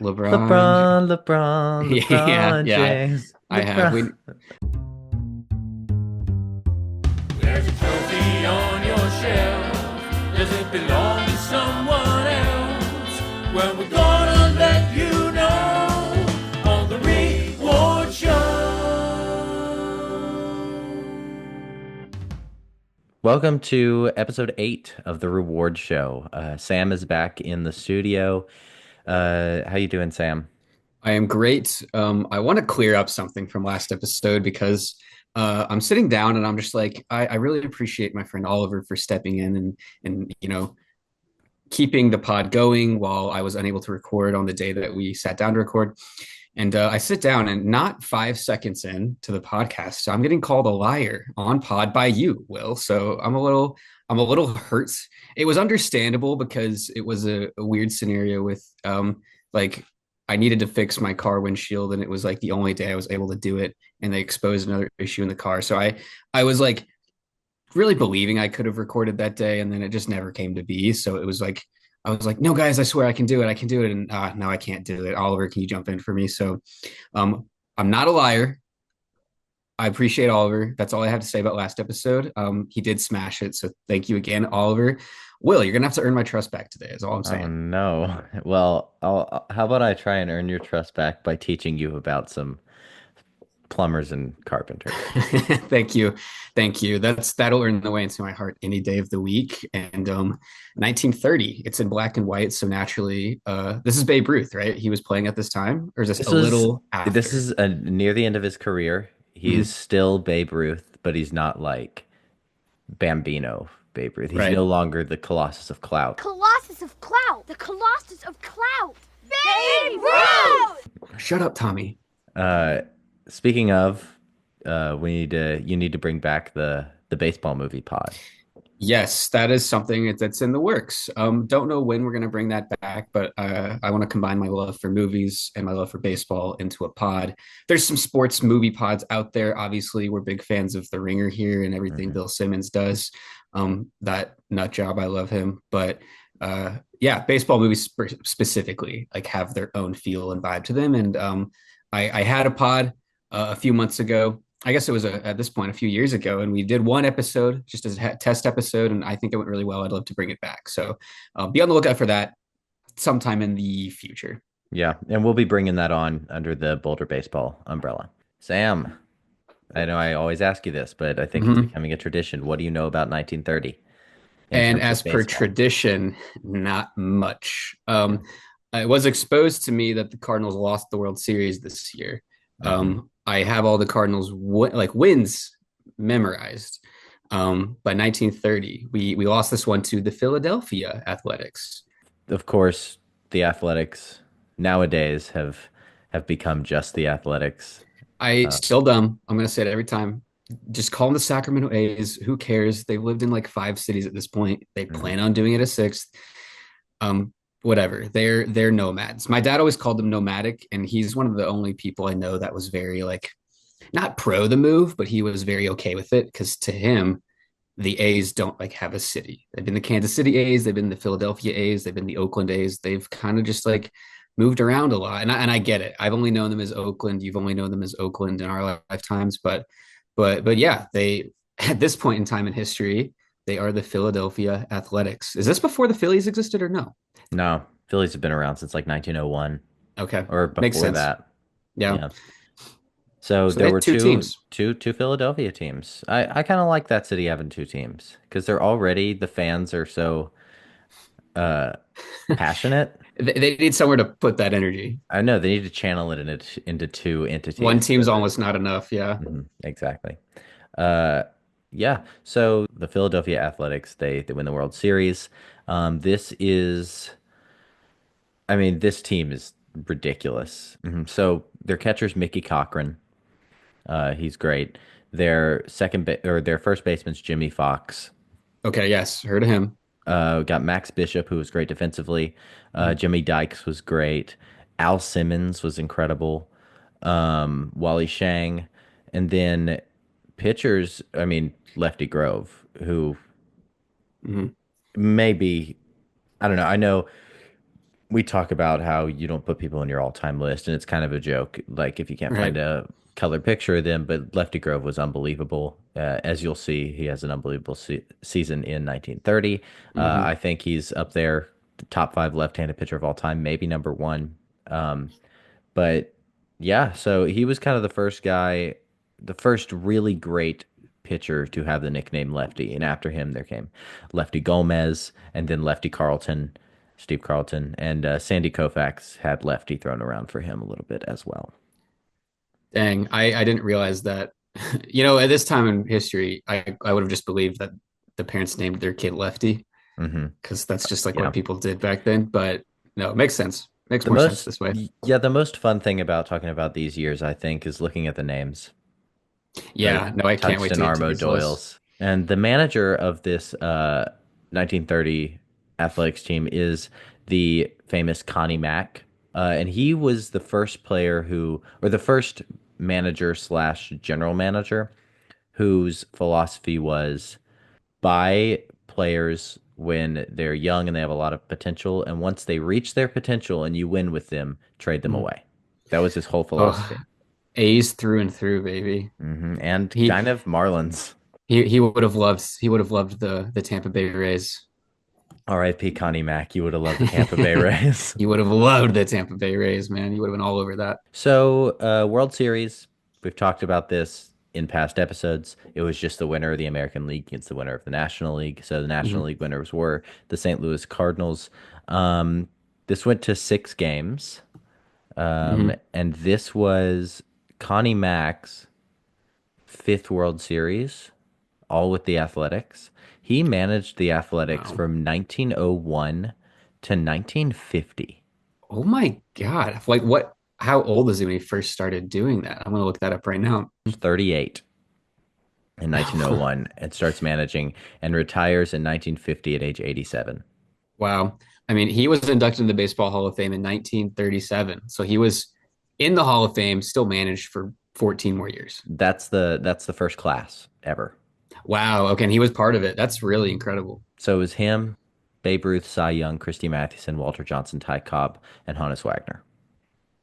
LeBron. LeBron, LeBron, Yeah, LeBron yeah, James, I have. LeBron. There's a trophy on your shelf. Does it belong to someone else? Well, we're gonna let you know on the reward show. Welcome to episode 8 of the Reward Show. Sam is back in the studio. How you doing, Sam? I am great. I want to clear up something from last episode because I'm sitting down and I'm just like, I really appreciate my friend Oliver for stepping in and keeping the pod going while I was unable to record on the day that we sat down to record. And I sit down and not 5 seconds in to the podcast, I'm getting called a liar on pod by you, Will. So I'm a little hurt. It was understandable because it was a weird scenario with like I needed to fix my car windshield and it was like the only day I was able to do it and they exposed another issue in the car. So I was like really believing I could have recorded that day and then it just never came to be. So it was like I was like, no, guys, I swear I can do it. I can do it. And no, I can't do it. Oliver, can you jump in for me? So um, I'm not a liar. I appreciate Oliver. That's all I have to say about last episode. He did smash it. So thank you again, Oliver. Will, you're going to have to earn my trust back today, is all I'm Oh saying. no. Well, how about I try and earn your trust back by teaching you about some plumbers and carpenters? Thank you. Thank you. That'll earn the way into my heart any day of the week. And 1930, it's in black and white. So naturally, this is Babe Ruth, right? He was playing at this time, or is this This a was little this after? is near the end of his career. He's Mhm. still Babe Ruth, but he's not like Bambino Babe Ruth. He's no Right. longer the Colossus of Clout. Colossus of Clout! The Colossus of Clout! Babe Ruth! Shut up, Tommy. Uh, Speaking of, you need to bring back the baseball movie pod. Yes, that is something that's in the works. Don't know when we're going to bring that back, but I want to combine my love for movies and my love for baseball into a pod. There's some sports movie pods out there. Obviously, we're big fans of The Ringer here and everything Mhm. Bill Simmons does. That nut job, I love him. But yeah, baseball movies specifically like have their own feel and vibe to them. And I had a pod a few months ago. I guess it was at this point a few years ago, and we did one episode just as a test episode, and I think it went really well. I'd love to bring it back. So be on the lookout for that sometime in the future. Yeah, and we'll be bringing that on under the Boulder Baseball umbrella. Sam, I know I always ask you this, but I think it's Mm-hmm. becoming a tradition. What do you know about 1930 in And terms as of per baseball? tradition, not much. It was exposed to me that the Cardinals lost the World Series this year. Hmm. I have all the Cardinals like wins memorized. By 1930, we lost this one to the Philadelphia Athletics. Of course, the Athletics nowadays have become just the Athletics. I Uh, still dumb. I'm gonna say it every time. Just call them the Sacramento A's. Who cares? They've lived in like 5 cities at this point. They mhm. plan on doing it a sixth. Whatever. They're nomads. My dad always called them nomadic, and he's one of the only people I know that was very like not pro the move, but he was very okay with it because to him, the A's don't like have a city. They've been the Kansas City A's, they've been the Philadelphia A's, they've been the Oakland A's. They've kind of just like moved around a lot, and I get it. I've only known them as Oakland. You've only known them as Oakland in our lifetimes, but yeah, they at this point in time in history, they are the Philadelphia Athletics. Is this before the Phillies existed or no? No, Phillies have been around since like 1901 Okay, or makes before sense. that. Yeah, Yeah. So so they there had were two teams. two Philadelphia teams. I kind of like that city having two teams because they're already the fans are so uh passionate. They need somewhere to put that energy. I know they need to channel it into two One entities so team's that almost not enough. Yeah. exactly. Uh yeah, so the Philadelphia Athletics they win the World Series. This is I mean this team is ridiculous. So their catcher's Mickey Cochran. He's great. Their first baseman's Jimmy Fox. Okay. Yes. Heard of him. Got Max Bishop, who was great defensively. Mhm. Jimmy Dykes was great. Al Simmons was incredible. Wally Shang, and then pitchers. I mean, Lefty Grove, who Mhm. maybe I don't know. I know we talk about how you don't put people in your all-time list, and it's kind of a joke, like if you can't find Right. a color picture of them. But Lefty Grove was unbelievable. As you'll see, he has an unbelievable season in 1930. Hmm. I think he's up there, the top five left-handed pitcher of all time, maybe number one. Um, but yeah, so he was kind of the first guy, the first really great pitcher to have the nickname Lefty. And after him, there came Lefty Gomez and then Lefty Carlton, Steve Carlton, and Sandy Koufax had Lefty thrown around for him a little bit as well. Dang, I didn't realize that. At this time in history, I would have just believed that the parents named their kid Lefty Hmm. because that's just like Yeah. what people did back then. But no, it makes sense. Makes The more sense most, this way. yeah, the most fun thing about talking about these years, I think, is looking at the names. The Yeah, no, I can't wait Tungsten to get to Armo these lists. Doyles. And the manager of this 1930 athletics team is the famous Connie Mack. And he was the first player who, or the first manager slash general manager whose philosophy was buy players when they're young and they have a lot of potential. And once they reach their potential and you win with them, trade them Mm. away. That was his whole Oh, philosophy. A's through and through, baby. And He kind of Marlins. he would have loved the Tampa Bay Rays. R.I.P. Connie Mack. You would have loved the Tampa Bay Rays. He would have loved the Tampa Bay Rays, man. He would have been all over that. So, World Series, we've talked about this in past episodes. It was just the winner of the American League against the winner of the National League. So, the National Hmm. League winners were the St. Louis Cardinals. This went to 6 games. Hmm. And this was Connie Mack's fifth World Series, all with the Athletics. He managed the Athletics Wow. from 1901 to 1950. Oh my God. Like what? How old is he when he first started doing that? I'm gonna look that up right now. 38 in 1901 and starts managing and retires in 1950 at age 87. Wow. I mean, he was inducted in the Baseball Hall of Fame in 1937. So he was in the Hall of Fame, still managed for 14 more years. That's the first class ever. Wow. Okay. And he was part of it. That's really incredible. So it was him, Babe Ruth, Cy Young, Christy Mathewson, Walter Johnson, Ty Cobb, and Honus Wagner.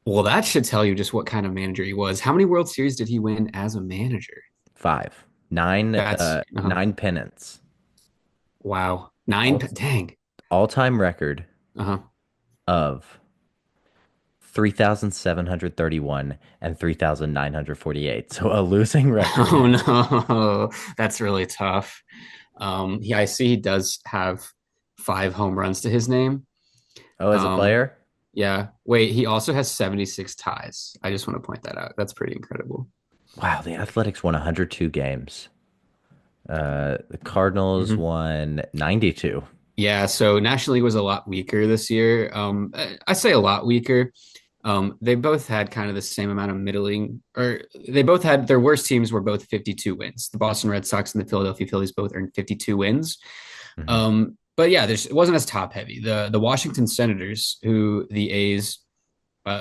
Well, that should tell you just what kind of manager he was. How many World Series did he win as a manager? Five, nine, That's nine pennants. wow. Nine. All Dang. all-time record Uh-huh. of 3,731 and 3,948. So a losing record. Oh no. That's really tough. Yeah, I see he does have 5 home runs to his name. Oh, as a Um, player? yeah. Wait, he also has 76 ties. I just want to point that out. That's pretty incredible. Wow, the Athletics won 102 games. The Cardinals Mhm. won 92. Yeah, so National League was a lot weaker this year. I say a lot weaker. They both had kind of the same amount of middling, or they both had their worst teams were both 52 wins. The Boston Red Sox and the Philadelphia Phillies both earned 52 wins. Hmm. But yeah, it wasn't as top heavy. The Washington Senators, who the A's,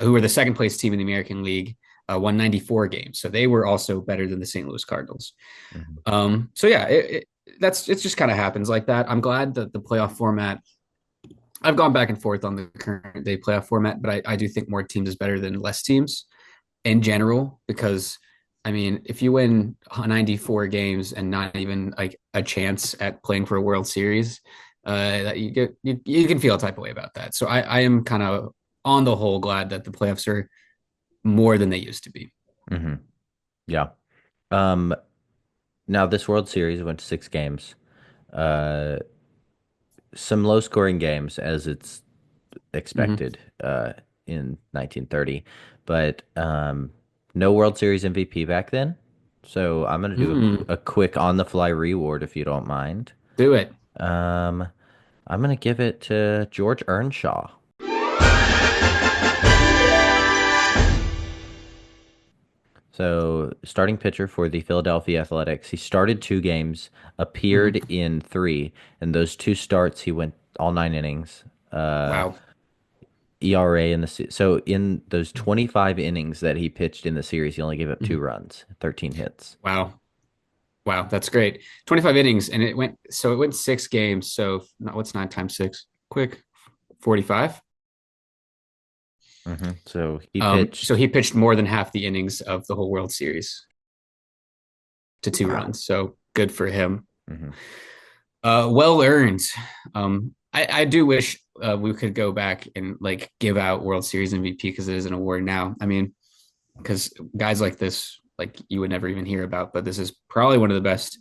who were the second place team in the American League, won 94 games. So they were also better than the St. Louis Cardinals. Hmm. So yeah, it just kind of happens like that. I'm glad that the playoff format. I've gone back and forth on the current day playoff format, but I do think more teams is better than less teams in general because I mean, if you win 94 games and not even like a chance at playing for a World Series, that you can feel a type of way about that. So I am kind of on the whole glad that the playoffs are more than they used to be. Hmm. Yeah. Um, Now this World Series went to 6 games. Uh, some low scoring games as it's Hmm. expected in 1930, but no World Series MVP back then. So I'm gonna do Mm, a quick on the fly reward if you don't mind. do it. Um, I'm gonna give it to George Earnshaw. So, starting pitcher for the Philadelphia Athletics. He started 2 games, appeared Hmm. in three, and those 2 starts he went all 9 innings. Wow. ERA in so in those 25 innings that he pitched in the series, he only gave up 2 runs, 13 hits. Wow. Wow, that's great. 25 innings and it went 6 games. So what's 9 times 6? Quick. 45. So he So pitched. he pitched more than half the innings of the whole World Series to two Wow. runs. So good for him. Hmm. Well earned. I do wish we could go back and like give out World Series MVP because it is an award now. I mean, because guys like this, like you would never even hear about, but this is probably one of the best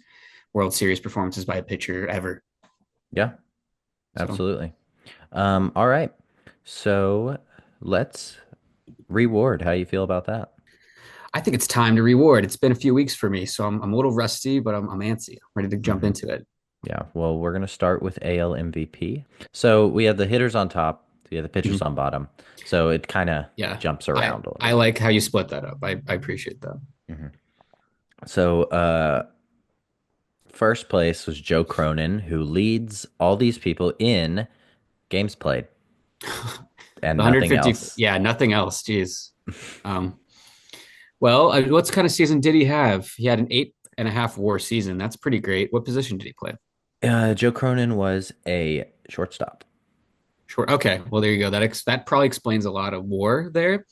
World Series performances by a pitcher ever. Yeah, So absolutely. All right. So let's reward. How you feel about that? I think it's time to reward. It's been a few weeks for me, so I'm a little rusty, but I'm antsy. I'm ready to jump Hmm. into it. Yeah. Well, we're gonna start with AL MVP. So we have the hitters on top. We have the pitchers Mhm. on bottom. So it kind of Yeah, jumps I around a little I bit. like how you split that up. I appreciate that. Hmm. So first place was Joe Cronin, who leads all these people in games played The and nothing 150, else. yeah, nothing else. Jeez. Um, well, what kind of season did he have? He had an 8.5 WAR season. That's pretty great. What position did he play? Joe Cronin was a shortstop. Sure. Okay. Well, there you go. That probably explains a lot of WAR there.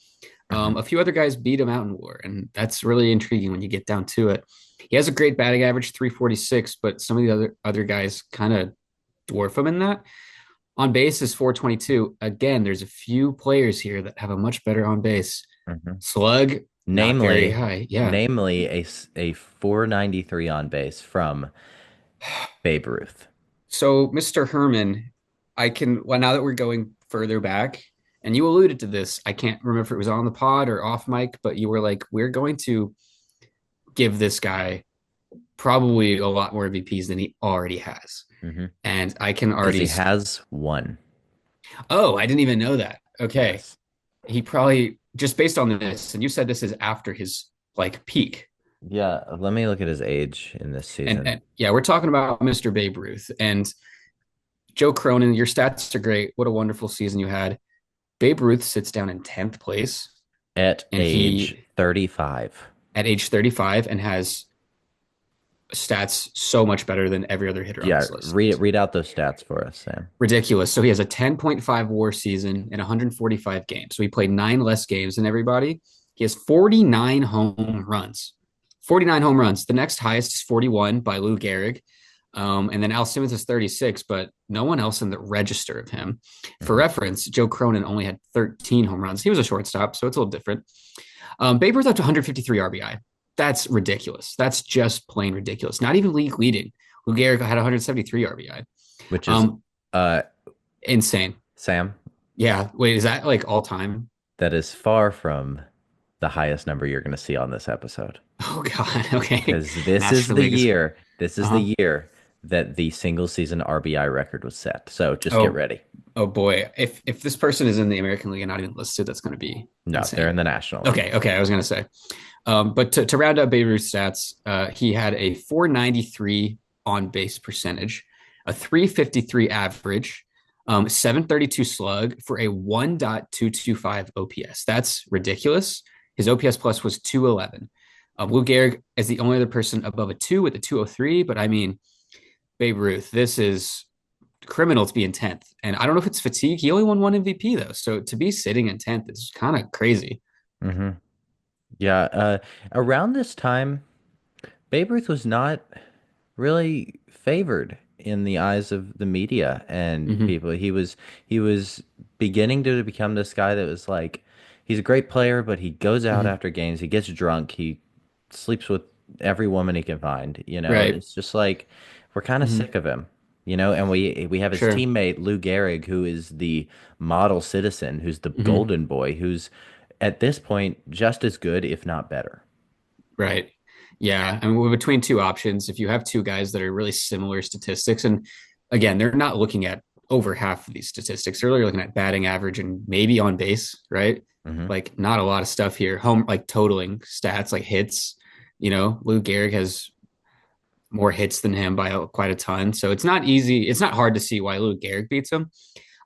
Hmm. A few other guys beat him out in WAR, and that's really intriguing when you get down to it. He has a great batting average, 346, but some of the other guys kind of dwarf him in that. On base is 422. Again, there's a few players here that have a much better on base. Hmm. Slug, not very Namely, high. Yeah. namely a 493 on base from Babe Ruth. So, Mr. Herman, well, now that we're going further back, and you alluded to this, I can't remember if it was on the pod or off mic, but you were like, we're going to give this guy probably a lot more VPs than he already has. Hmm. And I can Because already, he has one. oh, I didn't even know that. Okay. Yes. He probably, just based on this, and you said this is after his like peak. Yeah, let me look at his age in this season. And yeah, we're talking about Mr. Babe Ruth and Joe Cronin. Your stats are great. What a wonderful season you had. Babe Ruth sits down in 10th place, At and age he 35. at age 35 and has stats so much better than every other hitter on Yeah, this list. read out those stats for us, Sam. Ridiculous. So he has a 10.5 WAR season in 145 games. So he played 9 less games than everybody. He has 49 home runs. 49 home runs. The next highest is 41 by Lou Gehrig. And then Al Simmons is 36, but no one else in the register of him. For Hmm. reference, Joe Cronin only had 13 home runs. He was a shortstop, so it's a little different. Babe Ruth up to 153 RBI. That's ridiculous. That's just plain ridiculous. Not even league leading. Lou Gehrig had 173 RBI. Which is Um, uh Insane. Sam, Yeah. Wait, is that like all time? that is far from the highest number you're going to see on this episode. Oh God. Okay. Because this is National the League is. year, this is Uh-huh. the year that the single season RBI record was set. So just get Oh, ready. oh boy. If this person is in the American League and not even listed, that's going to be No, they're in insane. the National League. Okay. Okay. I was going to say. But to round out Babe Ruth's stats, he had a 493 on base percentage, a 353 average, 732 slug for a 1.225 OPS. That's ridiculous. His OPS plus was 211. Lou Gehrig is the only other person above a 2 with a 203, but I mean, Babe Ruth, this is criminal to be in 10th. And I don't know if it's fatigue. He only won one MVP, though. So to be sitting in 10th is kind of crazy. Hmm. Yeah, around this time, Babe Ruth was not really favored in the eyes of the media and Mm-hmm. people. He was beginning to become this guy that was like he's a great player, but he goes out Mm-hmm. after games, he gets drunk, he sleeps with every woman he can find, Right. It's just like we're kind of Mm-hmm. sick of him. And we have his Sure. teammate Lou Gehrig, who is the model citizen, who's the Mm-hmm. golden boy, who's at this point just as good, if not better. Right. Yeah. I mean, we're between two options. If you have two guys that are really similar statistics, and again, they're not looking at over half of these statistics. They're really looking at batting average and maybe on base, right? Hmm. Like, not a lot of stuff here. Home, like totaling stats, like hits. Lou Gehrig has more hits than him by quite a ton. So it's not easy. It's not hard to see why Lou Gehrig beats him.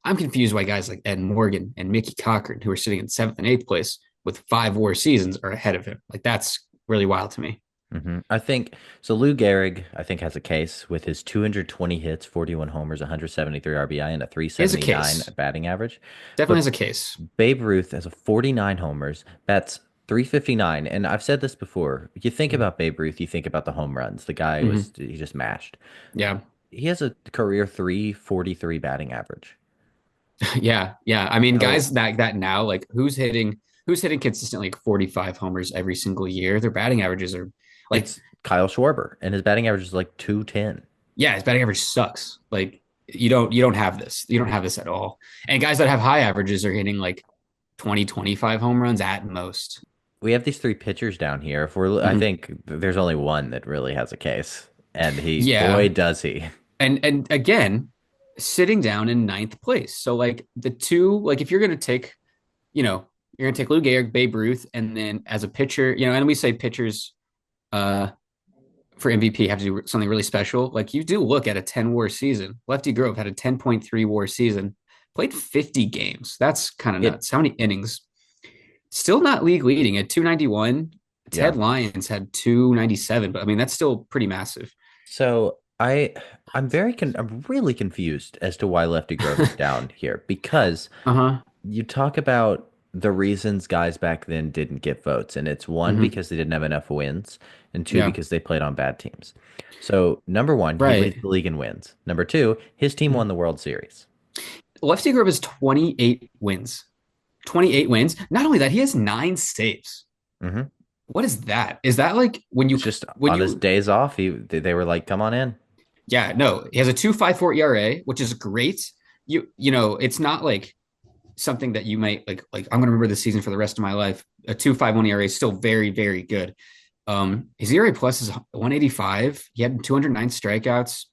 I'm confused why guys like Ed Morgan and Mickey Cochran, who are sitting in seventh and eighth place with 5 WAR seasons, are ahead of him. Like, that's really wild to me. I think so. Lou Gehrig, I think, has a case with his 220 hits, 41 homers, 173 RBI, and a He has a 379 case. batting average. Definitely But has a case. Babe Ruth has a 49 homers, bats 359. And I've said this before. You think Mhm. about Babe Ruth, you think about the home runs. The guy Mhm. was, he just mashed. Yeah. He has a career 343 batting average. Yeah. Yeah. I mean, So guys that now, like who's hitting consistently like 45 homers every single year? Their batting averages are like, it's Kyle Schwarber, and his batting average is like 210. yeah, his batting average sucks. Like you don't have this. You don't have this at all. And guys that have high averages are hitting like 20, 25 home runs at most. We have these three pitchers down here. If we're, I Mhm. think there's only one that really has a case, and boy, Yeah. does he. And again, sitting down in ninth place. So like the two, like if you're gonna take, you're gonna take Lou Gehrig, Babe Ruth, and then as a pitcher, and we say pitchers uh for MVP have to do something really special. Like you do look at a 10 WAR season. Lefty Grove had a 10.3 WAR season, played 50 games. That's kind of It, nuts. How many innings? Still not league leading at 291. yeah. Ted Lyons had 297, but I mean that's still pretty massive. So I'm really confused as to why Lefty Grove is down here because Uh-huh. you talk about the reasons guys back then didn't get votes, and it's one Hmm. because they didn't have enough wins, and two Yeah. because they played on bad teams. So number one, he leads Right. the league in wins. Number two, his team won the World Series. Lefty Grove has 28 wins. 28 wins. Not only that, he has 9 saves. Hmm What is that? Is that like It's just on his days off, they were like, "Come on in." yeah, no, he has a 2.54 ERA, which is great. It's not like something that you might like I'm gonna remember this season for the rest of my life. A 2.51 ERA is still very, very good. His ERA plus is 185. He had 209 strikeouts,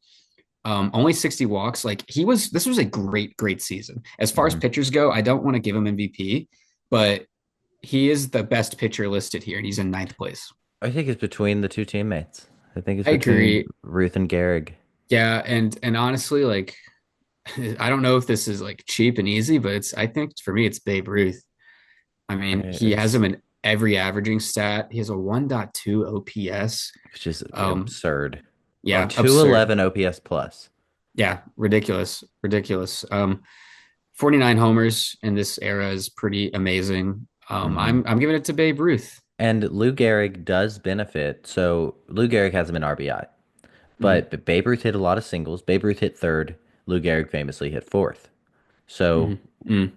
only 60 walks. Like this was a great, great season. As far as Mhm. pitchers go, I don't want to give him MVP, but he is the best pitcher listed here, and he's in ninth place. I think it's between the two teammates. I think it's I between agree. Ruth and Gehrig. Yeah, and honestly, like I don't know if this is like cheap and easy, but I think for me it's Babe Ruth. I mean, he has It's him in every averaging stat. He has a 1.2 OPS. which is Um, absurd. A yeah, absurd. 211 OPS plus. Yeah, ridiculous, ridiculous. 49 homers in this era is pretty amazing. Hmm I'm giving it to Babe Ruth. And Lou Gehrig does benefit. So Lou Gehrig has him in RBI, Hmm. but Babe Ruth hit a lot of singles. Babe Ruth hit third. Lou Gehrig famously hit fourth. Hmm. So Mm.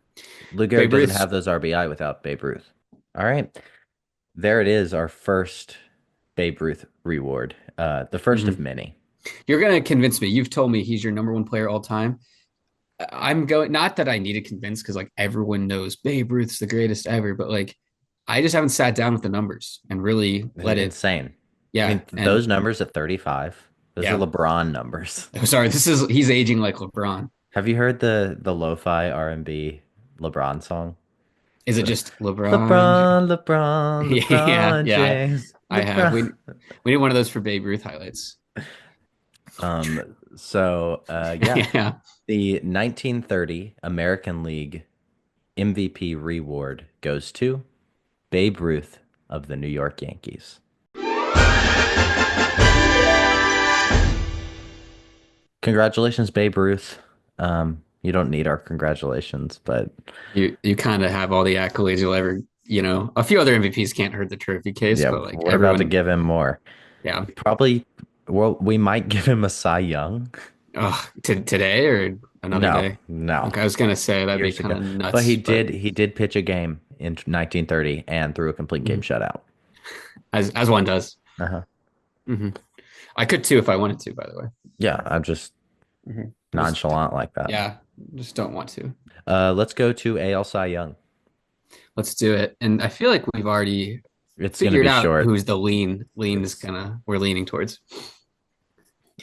Lou Gehrig Babe doesn't Ruth's. have those RBI without Babe Ruth. All right. There it is, our first Babe Ruth reward. The first of Mhm. many. You're gonna convince me. You've told me he's your number one player all time. I'm going, not that I need to convince because like everyone knows Babe Ruth's the greatest ever, but like I just haven't sat down with the numbers and really let it. Insane. I Yeah. mean, those And numbers at 35, those are yeah. LeBron numbers. Sorry, he's aging like LeBron. Have you heard the lo-fi R&B LeBron song? Is it The just LeBron? LeBron, LeBron, Yeah. LeBron Yeah. James, I have. LeBron. We need one of those for Babe Ruth highlights. Yeah, Yeah. the 1930 American League MVP reward goes to Babe Ruth of the New York Yankees. Congratulations, Babe Ruth. You don't need our congratulations, but You kind of have all the accolades you'll ever, a few other MVPs can't hurt the trophy case, yeah, but like we're about to everyone, give him more. yeah. Probably, well, we might give him a Cy Young. Oh, today or another No, day? no, Okay, I was gonna say that'd be years kind ago. of But nuts, but he did pitch a game in 1930 and threw a complete game mhm, shutout. as one does. Uh-huh. Hmm. I could too if I wanted to, by the way. Yeah, I'm just Just nonchalant like that. yeah, just don't want to. Let's go to AL Cy Young. Let's do it. And I feel like we've already It's gonna figured be out short. who's the lean is It's, gonna we're leaning towards.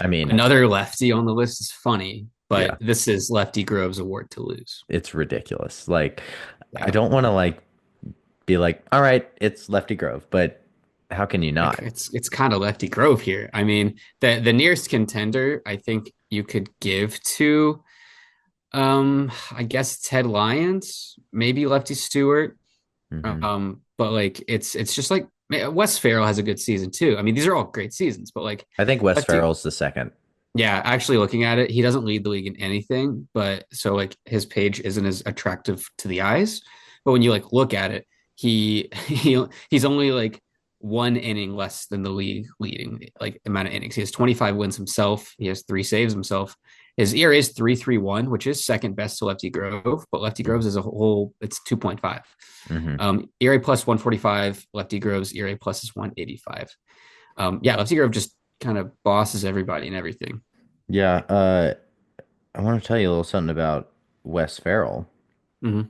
I mean, Another lefty on the list is funny, yeah, but this is Lefty Grove's award to lose. it's ridiculous. Like, I Yeah. don't want to like be like, all right, it's Lefty Grove, but how can you Like not? it's kind of Lefty Grove here. I mean, the nearest contender I think you could give to I guess Ted Lyons, maybe Lefty Stewart. Hmm But like it's just like Wes Farrell has a good season too. I mean, these are all great seasons, but like I think Wes Lefty, Farrell's the second. yeah, actually looking at it, he doesn't lead the league in anything, but so like his page isn't as attractive to the eyes. But when you like look at it, he's only like one inning less than the league leading like amount of innings. He has 25 wins himself. He has three saves himself. His ERA is 3.31, which is second best to Lefty Grove, but Lefty Grove's as a whole, it's 2.5. Mm-hmm. ERA plus 145, Lefty Grove's ERA plus is 185. Yeah, Lefty Grove just kind of bosses everybody and everything. Yeah, I want to tell you a little something about Wes Farrell. Mm-hmm.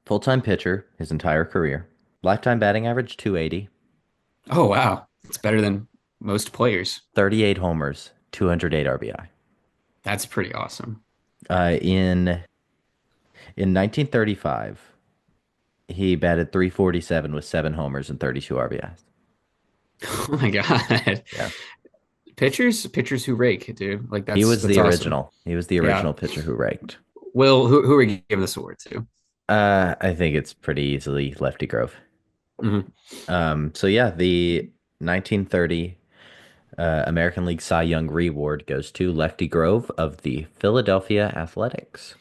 Full-time pitcher his entire career. Lifetime batting average 280, Oh wow, it's better than most players. 38 homers, 208 RBI. That's pretty awesome. In 1935, he batted 347 with 7 homers and 32 RBIs. Oh my god, Yeah. pitchers who rake, dude. Like He was that's the awesome. original. He was the Yeah. original pitcher who raked. Will, who are you giving this award to? I think it's pretty easily Lefty Grove. Mm-hmm. So yeah, the 1930 American League Cy Young Reward goes to Lefty Grove of the Philadelphia Athletics.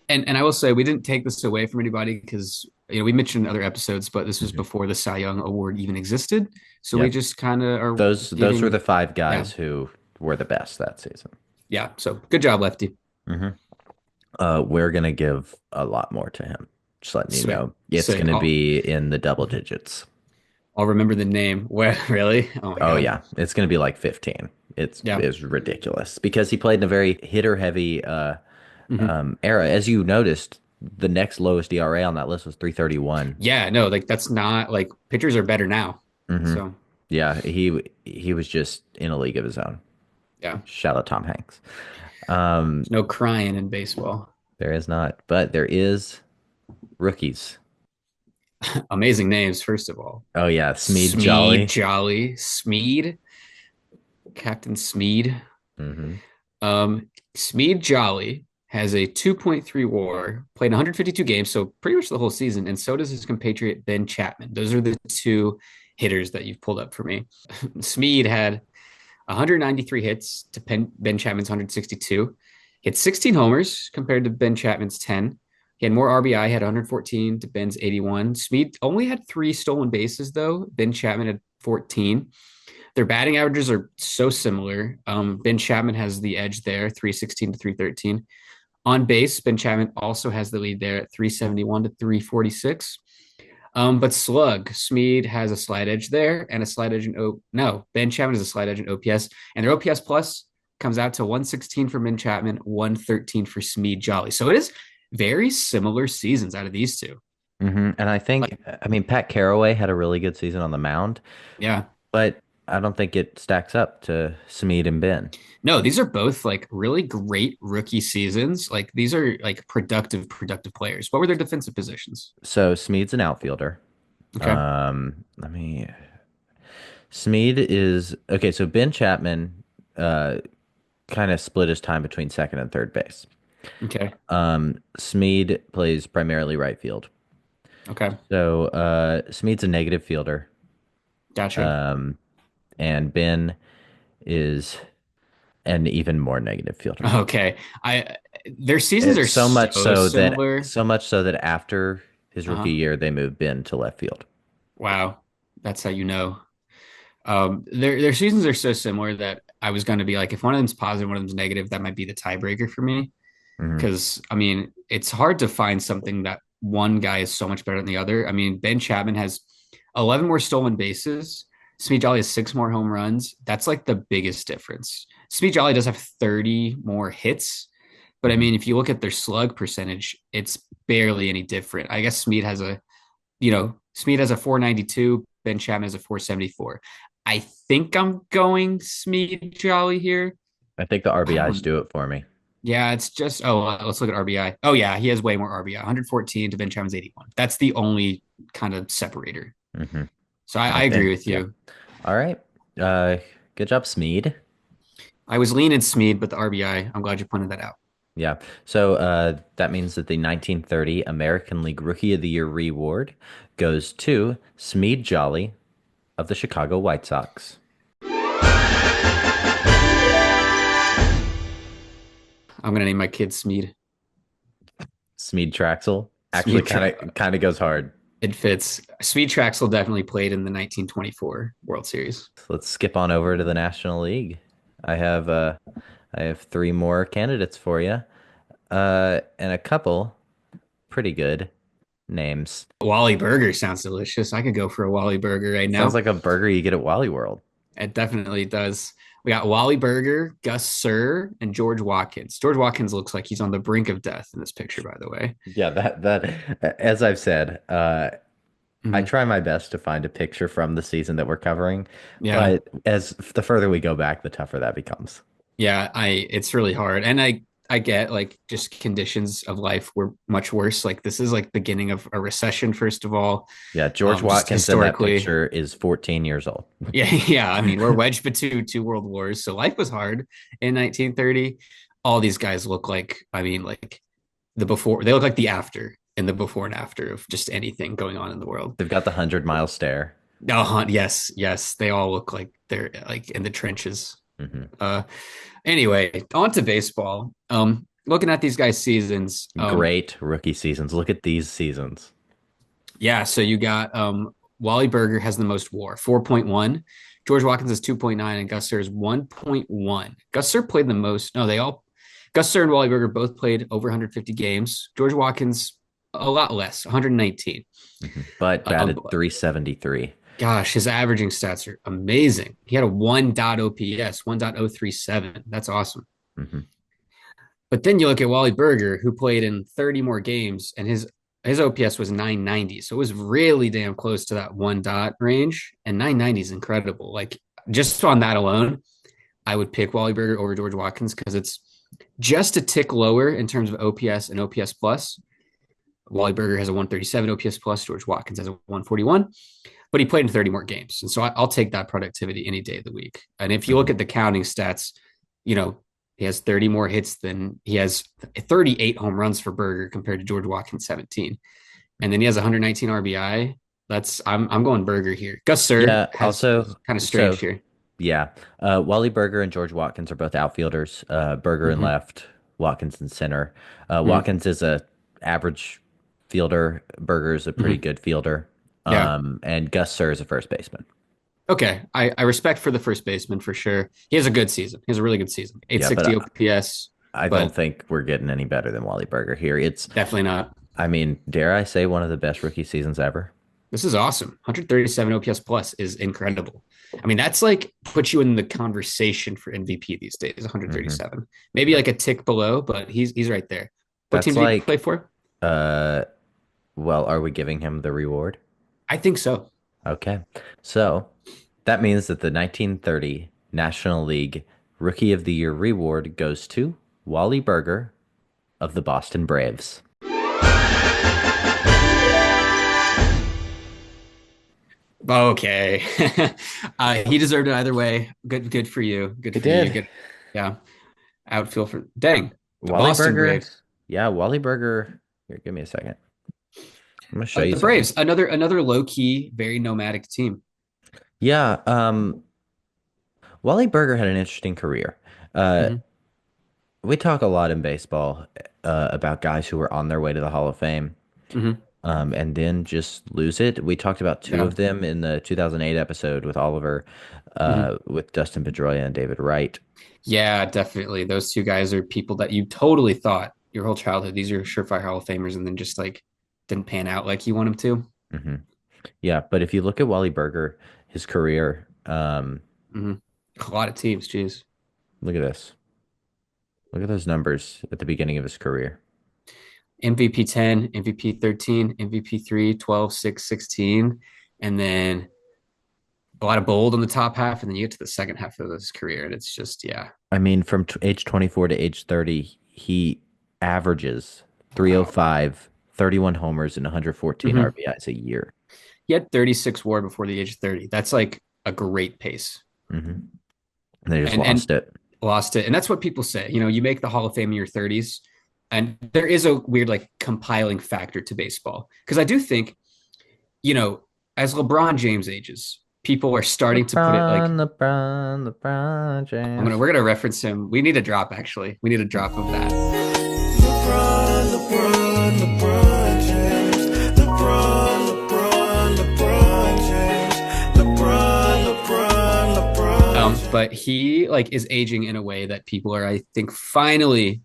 And I will say we didn't take this away from anybody because we mentioned in other episodes, but this was Mhm. before the Cy Young Award even existed. So we Yep. just kind of are Those were giving, the five yeah, guys who were the best that season. yeah. So good job, Lefty. Hmm. We're gonna give a lot more to him. Just letting you Sweet, know, it's sick. gonna be in the double digits. I'll remember the name. Where really? Oh my Oh God. yeah, it's gonna be like 15. Yeah. It's ridiculous because he played in a very hitter heavy Hmm. era. As you noticed, the next lowest ERA on that list was 331. Yeah, no, like that's not like pitchers are better now. Hmm. So Yeah, he was just in a league of his own. yeah, Shout out Tom Hanks. Um, there's no crying in baseball. there is not, but there is rookies. Amazing names, first of all. Oh yeah, Smead Smead, Jolly. Jolly, Smead, Captain Smead. Hmm. Smead Jolly has a 2.3 WAR, played 152 games, so pretty much the whole season, and so does his compatriot Ben Chapman. Those are the two hitters that you've pulled up for me. Smead had 193 hits to Ben Chapman's 162. He had 16 homers compared to Ben Chapman's 10. He had more RBI, had 114 to Ben's 81. Smead only had three stolen bases, though. Ben Chapman had 14. Their batting averages are so similar. Ben Chapman has the edge there, 316 to 313. On base, Ben Chapman also has the lead there at 371 to 346. But slug, Smead has a slight edge there and a slight edge in no, Ben Chapman has a slight edge in OPS, and their OPS plus comes out to 116 for Ben Chapman, 113 for Smead Jolly. So it is very similar seasons out of these two. And Like, I mean, Pat Caraway had a really good season on the mound, yeah. but I don't think it stacks up to Smead and Ben. No, these are both like really great rookie seasons. Like these are like productive players. What were their defensive positions? So Smead's an outfielder. Okay. Let me. Smead is okay. So Ben Chapman, kind of split his time between second and third base. Okay. Smead plays primarily right field. Okay. So Smead's a negative fielder. Gotcha. Um, and Ben is an even more negative fielder. Okay. I their seasons are It's similar. so much so that after his Uh-huh. rookie year, they moved Ben to left field. Wow. That's how you know. Their seasons are so similar that I was going to be like, if one of them's positive, one of them's negative, that might be the tiebreaker for me. Hmm. Because I mean, it's hard to find something that one guy is so much better than the other. I mean, Ben Chapman has 11 more stolen bases. Smead Jolly has six more home runs. That's like the biggest difference. Smead Jolly does have 30 more hits, but I Hmm. mean, if you look at their slug percentage, it's barely any different. I guess Smead has a 492. Ben Chapman has a 474. I think I'm going Smead Jolly here. I think the I RBIs don't. do it for me. Yeah, it's just. Oh, let's look at RBI. Oh yeah, he has way more RBI. 114 to Ben Chapman's 81. That's the only kind of separator. Hmm. So I agree with Yeah. you. All right. Good job, Smead. I was leaning Smead, but the RBI. I'm glad you pointed that out. Yeah. So that means that the 1930 American League Rookie of the Year reward goes to Smead Jolly of the Chicago White Sox. I'm gonna name my kid Smead. Smead Traxel actually Smead kind of goes hard. It fits. Smead Traxel definitely played in the 1924 World Series. So let's skip on over to the National League. I have uh I have three more candidates for you. And a couple pretty good names. Wally Burger sounds delicious. I could go for a Wally Burger right Sounds now. like a burger you get at Wally World. It definitely does. We got Wally Burger, Gus Sir, and George Watkins. George Watkins looks like he's on the brink of death in this picture, by the way. Yeah, that as I've said, I Mhm. try my best to find a picture from the season that we're covering, Yeah. but as the further we go back, the tougher that becomes. Yeah, it's really hard. And I get like just conditions of life were much worse. Like this is like beginning of a recession, first of all. Yeah, George Just Watkins in that historically. picture is 14 years old. Yeah, yeah. I mean, we're wedged between two world wars. So life was hard in 1930. All these guys look like, I mean, like the before, they look like the after and the before and after of just anything going on in the world. They've got the 100-mile stare. Oh, yes, yes. They all look like they're like in the trenches. Hmm. Anyway, on to baseball. Looking at these guys' seasons, Great rookie seasons. Look at these seasons. yeah. So you got Wally Berger has the most WAR, 4.1. George Watkins is 2.9, and Gus Sir is 1.1. Gus Sir played the most. No, they all. Gus Sir and Wally Berger both played over 150 games. George Watkins a lot less, 119. But batted Um, 373. Gosh, his averaging stats are amazing. He had a 1.0 OPS, 1.037. That's awesome. Hmm. But then you look at Wally Berger, who played in 30 more games, and his OPS was 990. So it was really damn close to that one dot range. And 990 is incredible. Like just on that alone, I would pick Wally Berger over George Watkins because it's just a tick lower in terms of OPS and OPS plus. Wally Berger has a 137 OPS plus. George Watkins has a 141, but he played in 30 more games. And so I'll take that productivity any day of the week. And if you look Hmm. at the counting stats, you know, he has 30 more hits than he has 38 home runs for Berger compared to George Watkins 17. And then he has 119 RBI. I'm going Berger here. Gus Sir Yeah, has also, kind of strange so here. yeah, Wally Berger and George Watkins are both outfielders. Berger in Mm-hmm. left, Watkins in center. Mm-hmm. Watkins is a average fielder. Berger is a pretty Mm-hmm. good fielder. Yeah. And Gus Sir is a first baseman. Okay. I respect for the first baseman for sure. He has a good season. He has a really good season. Yeah, but 860 OPS, I don't but think we're getting any better than Wally Berger here. definitely not. I mean, dare I say, one of the best rookie seasons ever. This is awesome. 137 OPS plus is incredible. I mean, that's like puts you in the conversation for MVP these days. Hmm. 137, maybe like a tick below, but he's right there. What team That's did he play like, for? uh, well, are we giving him the reward? I think so. Okay. So that means that the 1930 National League Rookie of the Year reward goes to Wally Berger of the Boston Braves. Okay, he deserved it either way. Good for you. Good He for you. did. Good, yeah. Outfield for dang the Wally Boston Berger. Braves. Yeah, Wally Berger. Here, give me a second. I'm gonna show you The something. Braves, another low key, very nomadic team. Yeah, Wally Berger had an interesting career. Uh, Hmm. we talk a lot in baseball about guys who were on their way to the Hall of Fame, Hmm. and then just lose it. We talked about two Yeah. of them in the 2008 episode with Oliver, Hmm. with Dustin Pedroia and David Wright. Yeah, definitely. Those two guys are people that you totally thought your whole childhood these are surefire Hall of Famers, and then just like didn't pan out like you want them to. Hmm. Yeah, but if you look at Wally Berger, his career, Hmm. A lot of teams, geez. look at this. Look at those numbers at the beginning of his career. MVP 10, MVP 13, MVP 3, 12, 6, 16, and then a lot of bold on the top half, and then you get to the second half of his career, and it's just yeah. I mean, from age 24 to age 30, he averages Wow. 305, 31 homers, and 114 Hmm. RBIs a year. He had 36 WAR before the age of 30. That's like a great pace. Hmm. And they just And lost it. lost it. And that's what people say. You make the Hall of Fame in your 30s. And there is a weird like compiling factor to baseball. Because I do think, you know, as LeBron James ages, people are starting to put it like LeBron James. we're gonna reference him. We need a drop actually. We need a drop of that. LeBron James. LeBron James. LeBron. But he like is aging in a way that people are, I think, finally,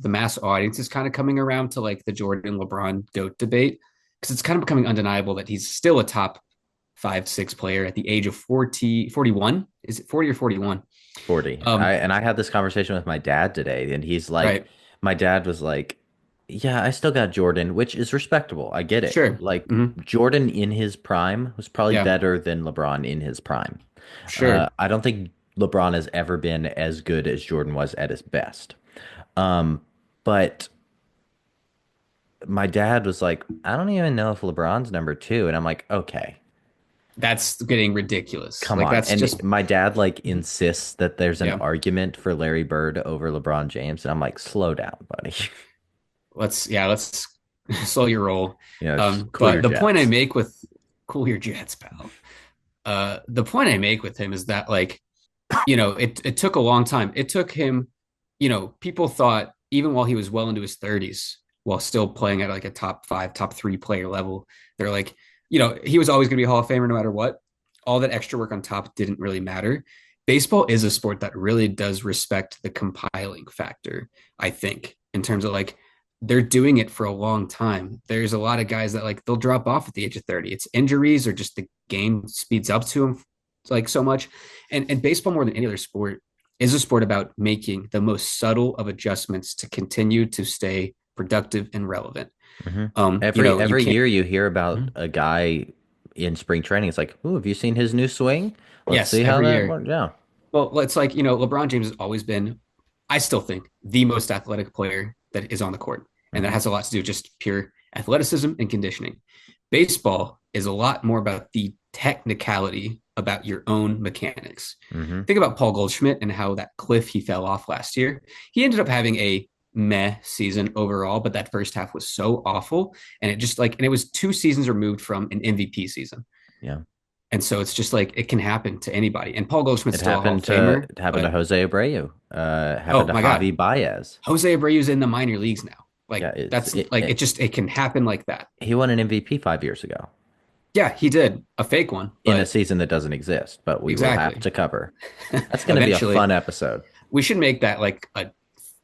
the mass audience is kind of coming around to like the Jordan LeBron GOAT debate because it's kind of becoming undeniable that he's still a top 5, 6 player at the age of 40, 41. Is it 40 or 41? 40. Um, I had this conversation with my dad today, and he's like, right. my dad was like, yeah, I still got Jordan, which is respectable. I get it. Sure. Like Hmm. Jordan in his prime was probably Yeah, better than LeBron in his prime. sure. I don't think LeBron has ever been as good as Jordan was at his best. Um, but my dad was like, I don't even know if LeBron's number two. And I'm like, okay, That's getting ridiculous. come Like on. that's And just my dad like insists that there's an yeah. argument for Larry Bird over LeBron James. And I'm like, slow down, buddy. Let's slow your roll. Just cool But your the point I jets. make with cool your jets, pal. The point I make with him is that like it took a long time. It took him, people thought even while he was well into his 30s, while still playing at like a top 5, top 3 player level, they're like, he was always going to be a Hall of Famer no matter what. All that extra work on top didn't really matter. Baseball is a sport that really does respect the compiling factor, I think, in terms of like they're doing it for a long time. There's a lot of guys that like they'll drop off at the age of 30. It's injuries or just the game speeds up to them like so much. And baseball more than any other sport is a sport about making the most subtle of adjustments to continue to stay productive and relevant. hmm You Every can't. year you hear about a guy in spring training. It's like, oh, have you seen his new swing? Let's Yes, see how every that year. works. Yeah. Well, it's like, LeBron James has always been, I still think, the most athletic player that is on the court. And that hmm has a lot to do with just pure athleticism and conditioning. Baseball is a lot more about the technicality about your own mechanics. hmm Think about Paul Goldschmidt and how that cliff he fell off last year. He ended up having a meh season overall, but that first half was so awful. And it was 2 seasons removed from an MVP season. Yeah. And so it's just like it can happen to anybody. And Paul Goldschmidt's It still a Hall of happened to Famer, it happened to but Jose Abreu. Happened oh to my God, Javi Baez. Jose Abreu's in the minor leagues now. Yeah, Like that's like it can happen like that. he won an MVP 5 years ago Yeah, he did a fake one, in a but season that doesn't exist, but we will have exactly. to cover. That's going to be a Eventually, fun episode. we should make that like a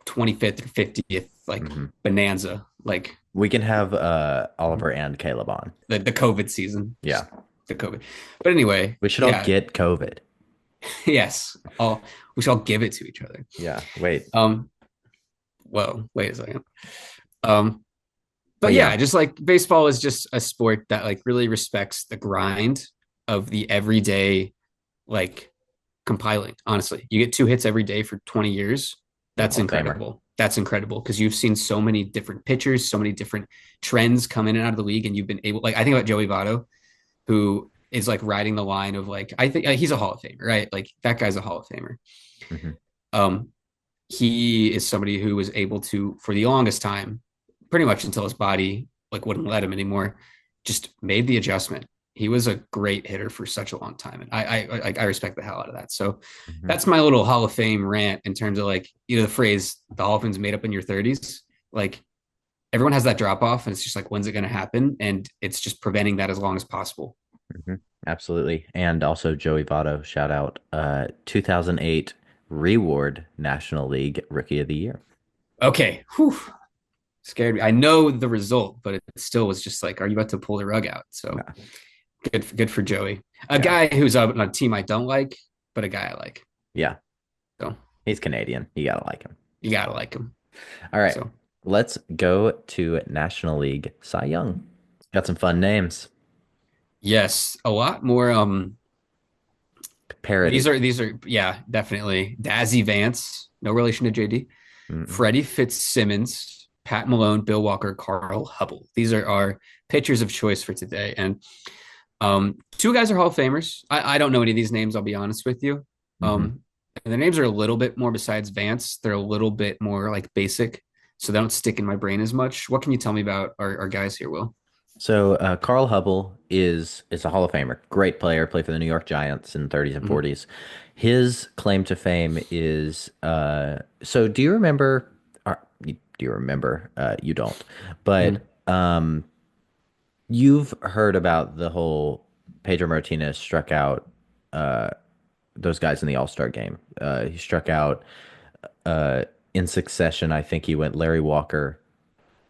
25th or 50th like hmm bonanza, like We can have Oliver and Caleb on. the COVID season. Yeah, The COVID. But anyway, we should all yeah, get COVID. yes. All we should all give it to each other. Yeah, wait, Um, well, wait a second. Um, but but yeah, yeah, just like baseball is just a sport that like really respects the grind of the everyday like compiling. Honestly, you get 2 hits every day for 20 years. you're a That's Hall of Famer. incredible. That's incredible because you've seen so many different pitchers, so many different trends come in and out of the league, and you've been able. Like I think about Joey Votto, who is like riding the line of like I think he's a Hall of Famer, right? Like that guy's a Hall of Famer. hmm Um, he is somebody who was able to, for the longest time, pretty much until his body like wouldn't let him anymore, just made the adjustment. He was a great hitter for such a long time, and I respect the hell out of that. So hmm that's my little Hall of Fame rant in terms of like the phrase "the Hall of Fame's made up in your 30s." Like everyone has that drop off, and it's just like when's it going to happen, and it's just preventing that as long as possible. hmm Absolutely, and also Joey Votto, shout out, 2008 Reward National League Rookie of the Year. Okay, whew, scared me. I know the result, but it still was just like, are you about to pull the rug out? So Yeah, good for Joey, a yeah, guy who's on a team I don't like, but a guy I like. yeah. So He's Canadian. You gotta like him. you gotta like him. All right, So let's go to National League Cy Young. Got some fun names. yes, a lot more. These Parody. are these are yeah, definitely Dazzy Vance, no relation to JD. Mm-mm. Freddie Fitzsimmons, Pat Malone, Bill Walker, Carl Hubble. These are our pitchers of choice for today. And 2 guys are Hall of Famers. I don't know any of these names, I'll be honest with you. hmm Um, And their names are a little bit more besides Vance. They're a little bit more like basic, so they don't stick in my brain as much. What can you tell me about our guys here, Will? So Carl Hubble is a Hall of Famer, great player, played for the New York Giants in the 30s and Mhm. 40s. His claim to fame is so do you remember do you remember you don't, but Mhm. you've heard about the whole Pedro Martinez struck out uh, those guys in the All-Star game. He struck out uh, in succession. I think he went Larry Walker,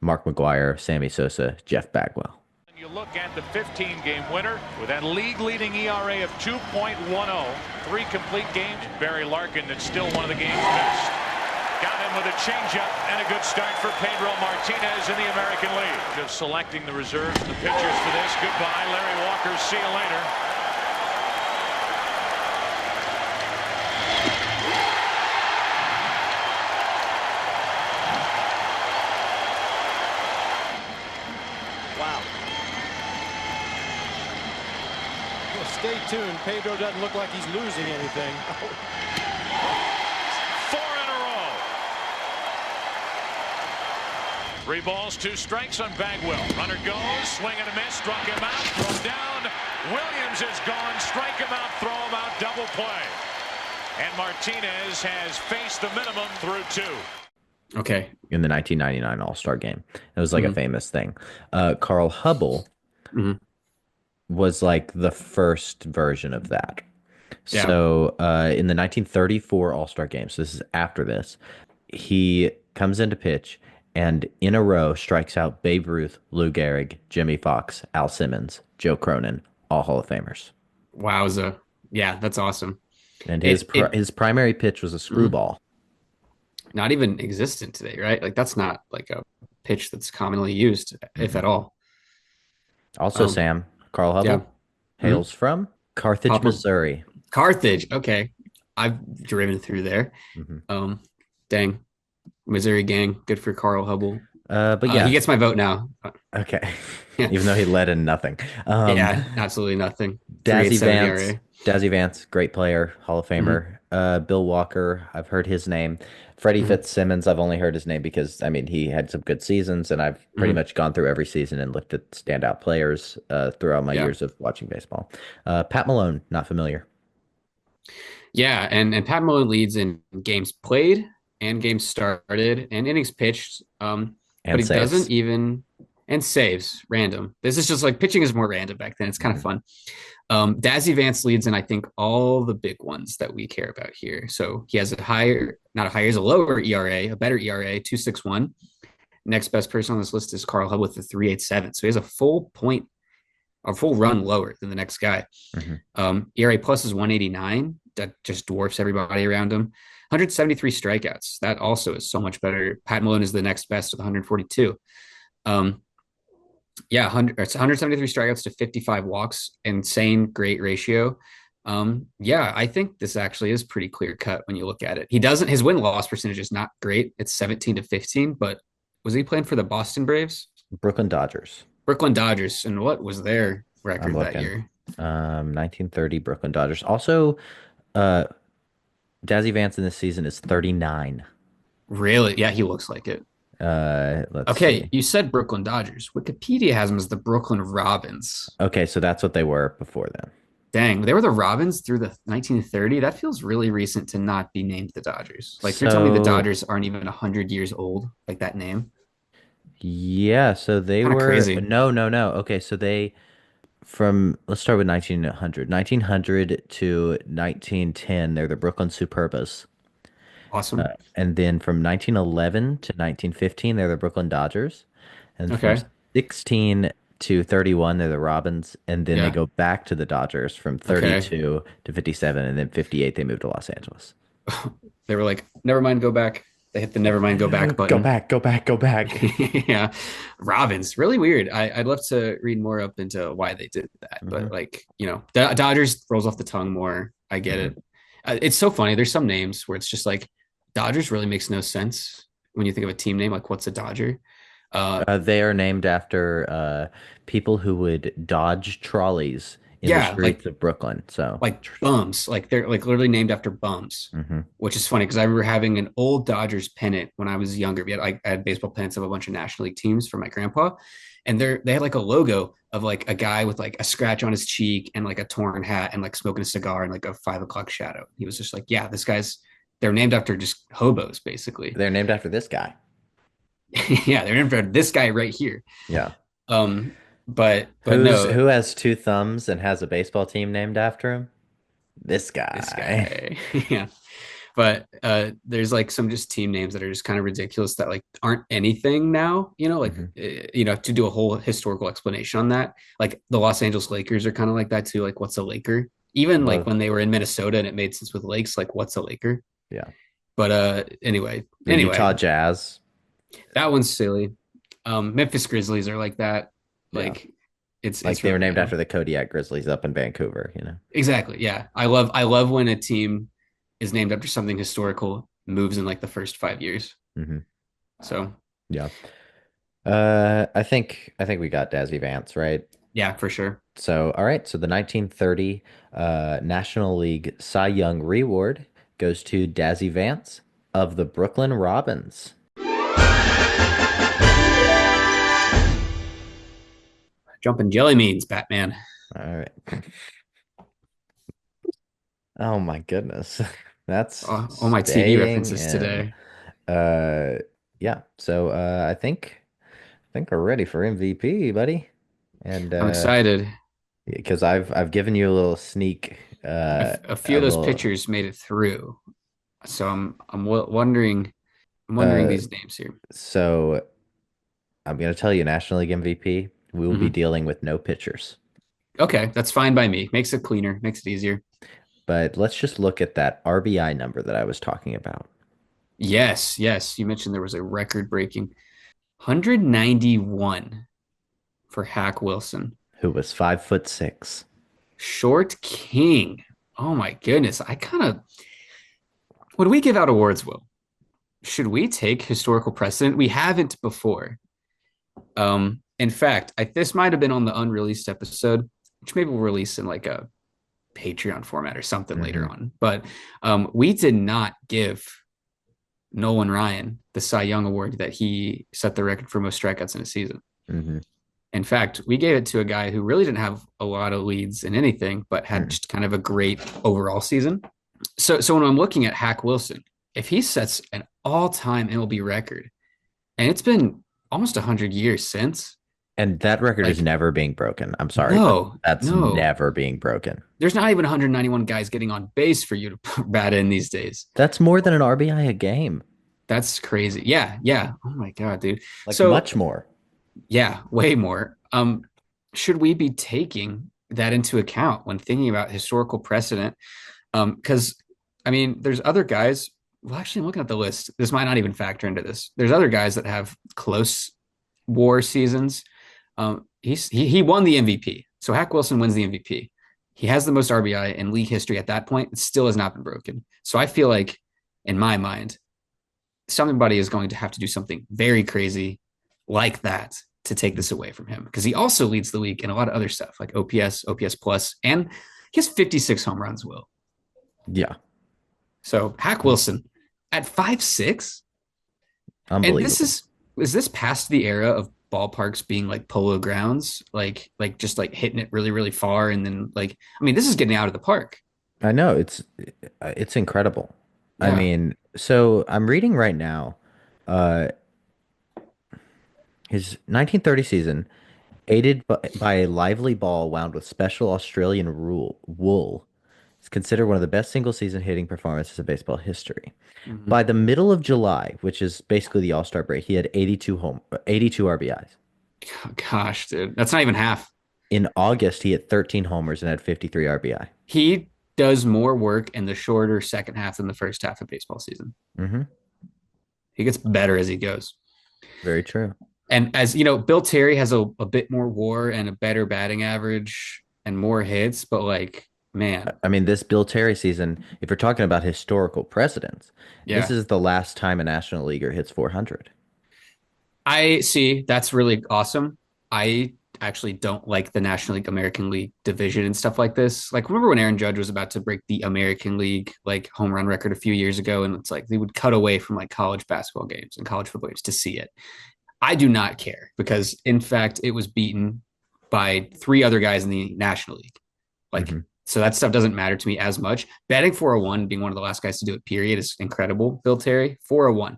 Mark McGuire, Sammy Sosa, Jeff Bagwell. You look at the 15-game winner with that league-leading ERA of 2.10, 3 complete games. Barry Larkin, that's still one of the game's best. Got him with a changeup and a good start for Pedro Martinez in the American League. Just selecting the reserves and the pitchers for this. Goodbye, Larry Walker. See you later. Wow. Well, stay tuned. Pedro doesn't look like he's losing anything. 4 in a row. 3 balls, 2 strikes on Bagwell. Runner goes, swing and a miss, struck him out, thrown down. Williams is gone, strike him out, throw him out, double play. And Martinez has faced the minimum through 2. Okay. In the 1999 All-Star game. It was like a Mhm. famous thing. Carl Hubble Mhm. was like the first version of that. Yeah. So in the 1934 All-Star game, so this is after this, he comes into pitch and in a row strikes out Babe Ruth, Lou Gehrig, Jimmy Fox, Al Simmons, Joe Cronin, all Hall of Famers. Wowza. Yeah, that's awesome. And It his primary pitch was a mhm. screwball. Not even existent today, right? Like that's not like a pitch that's commonly used, if Mhm. at all. Also, Um, Sam, Carl yeah. Hubble Mhm. hails from Carthage, Papa Missouri. Carthage. Okay. I've driven through there. Mhm. Um, dang. Missouri gang. Good for Carl Hubble. But He yeah, gets my vote now. okay. Yeah. Even though he led in nothing. Um, Yeah, absolutely nothing. Dazzy 3.87 Vance, ERA. Dazzy Vance, great player, Hall of Hmm. Famer. Bill Walker, I've heard his name. Freddie Hmm. Fitzsimmons, I've only heard his name because I mean he had some good seasons, and I've pretty Hmm. much gone through every season and looked at standout players throughout my Yeah. years of watching baseball. Pat Malone, not familiar, Yeah, and Pat Malone leads in games played and games started and innings pitched. But and he doesn't saves. even and saves random. This is just like pitching is more random back then. It's kind of Mhm. fun. Dazzy Vance leads in I think all the big ones that we care about here. So he has a higher, not a higher, he has a lower ERA, a better ERA, 2.61. Next best person on this list is Carl Hub with a 3.87. So he has a full point, a full run lower than the next guy. Mhm. ERA plus is 189. That just dwarfs everybody around him. 173 strikeouts. That also is so much better. Pat Malone is the next best with 142. Um, yeah, 100, it's 173 strikeouts to 55 walks. Insane, great ratio. Yeah, I think this actually is pretty clear cut when you look at it. He doesn't, his win loss percentage is not great. It's 17 to 15, but was he playing for the Boston Braves? Brooklyn Dodgers. Brooklyn Dodgers. And what was their I'm record that looking. year? 1930 Brooklyn Dodgers. Also, uh, Dazzy Vance in this season is 39. Really? Yeah, he looks like it. Let's Okay, see. you said Brooklyn Dodgers. Wikipedia has them as the Brooklyn Robins. Okay, so that's what they were before then. Dang, they were the Robins through the 1930. That feels really recent to not be named the Dodgers. Like you're telling me the So Dodgers aren't even 100 years old, like that name. yeah, so they Kind of were crazy. no. Okay, so they from let's start with 1900. 1900 to 1910, they're the Brooklyn Superbas. Awesome. And then from 1911 to 1915, they're the Brooklyn Dodgers. And from Okay. 16 to 31, they're the Robins. And then they Yeah. go back to the Dodgers from Okay. 32 to 57. And then 58, they move to Los Angeles. They were like, never mind, go back. They hit the never mind, go back Go button. back, go back, go back. Yeah. Robins, really weird. I'd love to read more up into why they did that, but Hmm. like, Dodgers rolls off the tongue more. I get Hmm. it. It's so funny. There's some names where it's just like Dodgers really makes no sense when you think of a team name. Like, what's a Dodger? Uh, They are named after people who would dodge trolleys in the Yeah, streets of Brooklyn. So, like bums, like they're like literally named after bums, hmm which is funny because I remember having an old Dodgers pennant when I was younger. I had baseball pennants of a bunch of National League teams for my grandpa, and they had like a logo of like a guy with like a scratch on his cheek and like a torn hat and like smoking a cigar and like a 5 o'clock shadow. He was just like, yeah, this guy's they're named after just hobos basically. they're named after this guy. Yeah, they're named after this guy right here. Yeah. Um, but no, Who has two thumbs and has a baseball team named after him? This this guy. guy. Yeah. But there's like some just team names that are just kind of ridiculous that like aren't anything now, like hmm to do a whole historical explanation on that. Like the Los Angeles Lakers are kind of like that too. Like what's a Laker? Even like Well, when they were in Minnesota and it made sense with lakes, like what's a Laker? yeah. But The anyway, Utah Jazz. that one's silly. Memphis Grizzlies are like that. Yeah. Like it's Like they were really named dumb. after the Kodiak Grizzlies up in Vancouver. Exactly. Yeah. I love when a team is named after something historical, moves in like the first 5 years. hmm So Yeah. I think we got Dazzy Vance, right? yeah, for sure. So, all right. So the 1930 National League Cy Young Reward goes to Dazzy Vance of the Brooklyn Robins. Jumping jelly means Batman. All right. Oh my goodness. That's All my TV staying references in. today. Uh yeah. So I think we're ready for MVP, buddy. And I'm excited. because I've given you a little sneak A few a of those little pitchers made it through, so wondering. I'm wondering uh these names here. so I'm gonna tell you National League MVP. We will be Mhm. dealing with no pitchers. Okay, that's fine by me. Makes it cleaner, makes it easier. But let's just look at that RBI number that I was talking about. Yes, yes. You mentioned there was a record-breaking 191 for Hack Wilson. Who was 5'6". Short King. Oh my goodness. I kind of When we give out awards, Will, should we take historical precedent? We haven't before. In fact, this might have been on the unreleased episode, which maybe we'll release in like a Patreon format or something later hmm on. But we did not give Nolan Ryan the Cy Young Award that he set the record for most strikeouts in a season. hmm In fact, we gave it to a guy who really didn't have a lot of leads in anything, but had just kind of a great overall season. So when I'm looking at Hack Wilson, if he sets an all-time MLB record, and it's been almost 100 years since, And that record is like, never being broken. I'm sorry, but no, that's no, never being broken. there's not even 191 guys getting on base for you to bat in these days. That's more than an RBI a game. That's crazy. Yeah, yeah. Oh my God, dude. Like So much more. yeah, way more. Should we be taking that into account when thinking about historical precedent? Because I mean, there's other guys. Well, actually, I'm looking at the list. This might not even factor into this. There's other guys that have close WAR seasons. He won the MVP. So Hack Wilson wins the MVP. He has the most RBI in league history at that point. It still has not been broken. So I feel like, in my mind, somebody is going to have to do something very crazy like that to take this away from him because he also leads the league in a lot of other stuff like OPS, OPS plus, and he has 56 home runs. Will Yeah, so Hack Wilson at 5'6", and unbelievable. is this past the era of ballparks being like polo grounds, like just like hitting it really really far, and then like I mean this is getting out of the park. I know it's incredible. I Yeah. mean, so I'm reading right now, uh, his 1930 season, aided by a lively ball wound with special Australian rule wool, is considered one of the best single season hitting performances in baseball history. Mhm. By the middle of July, which is basically the All-Star break, he had 82 RBIs. Gosh, dude, that's not even half. In August, he hit 13 homers and had 53 RBI. He does more work in the shorter second half than the first half of baseball season. hmm He gets better as he goes. Very true. And as you know, Bill Terry has a bit more WAR and a better batting average and more hits, but like, man, I mean, this Bill Terry season, if you're talking about historical precedents, this yeah. is the last time a National Leaguer hits 400. I see. That's really awesome. I actually don't like the National League, American League division and stuff like this. Like, remember when Aaron Judge was about to break the American League like home run record a few years ago, and it's like they would cut away from like college basketball games and college football games to see it. I do not care because, in fact, it was beaten by three other guys in the National League. Like, Hmm. so that stuff doesn't matter to me as much. Batting 401, being one of the last guys to do it, period, is incredible. Bill Terry, 401.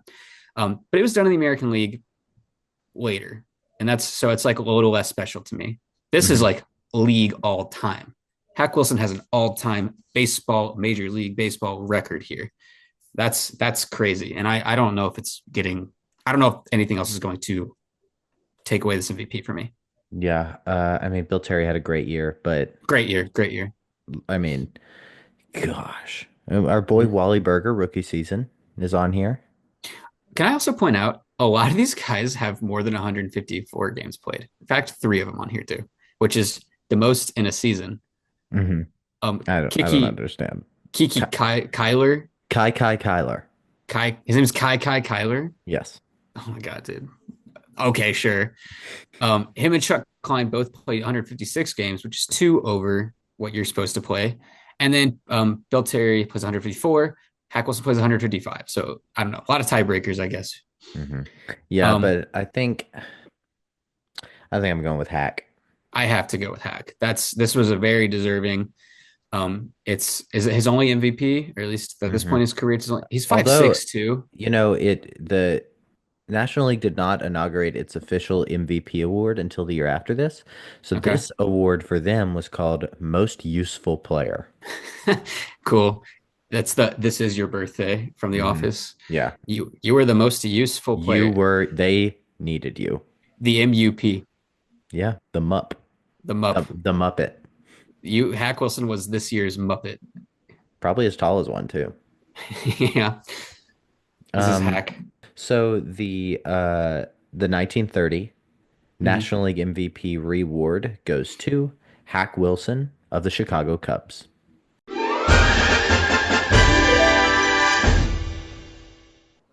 But it was done in the American League later. And that's so it's like a little less special to me. This is Hmm. like league all time. Hack Wilson has an all time baseball, Major League Baseball record here. That's crazy. And I don't know if it's getting, I don't know if anything else is going to take away this MVP for me. Yeah. I mean, Bill Terry had a great year, but Great year. Great year. I mean, gosh, our boy Wally Berger rookie season is on here. Can I also point out a lot of these guys have more than 154 games played. In fact, three of them on here too, which is the most in a season. Hmm. I don't Kiki understand. Kiki Kyler Kyler. His name is Kai Kyler. Yes. Oh my god, dude. Okay, sure. Him and Chuck Klein both played 156 games, which is two over what you're supposed to play. And then Bill Terry plays 154. Hack Wilson plays 155. So I don't know. A lot of tiebreakers, I guess. Hmm. Yeah, Um, but I think I'm going with Hack. I have to go with Hack. This was a very deserving. It's is it his only MVP, or at least at this Hmm. point in his career. He's five Although, six too. the National League did not inaugurate its official MVP award until the year after this. So Okay, this award for them was called Most Useful Player. cool. This is your birthday from The Hmm. Office. Yeah. You were the most useful player. They needed you. The MUP, Yeah, the Mupp. the The, Mup. the Muppet. Hack Wilson was this year's Muppet. Probably as tall as one too. Yeah, this is Um, Hack. so the 1930 Mhm. National League MVP reward goes to Hack Wilson of the Chicago Cubs.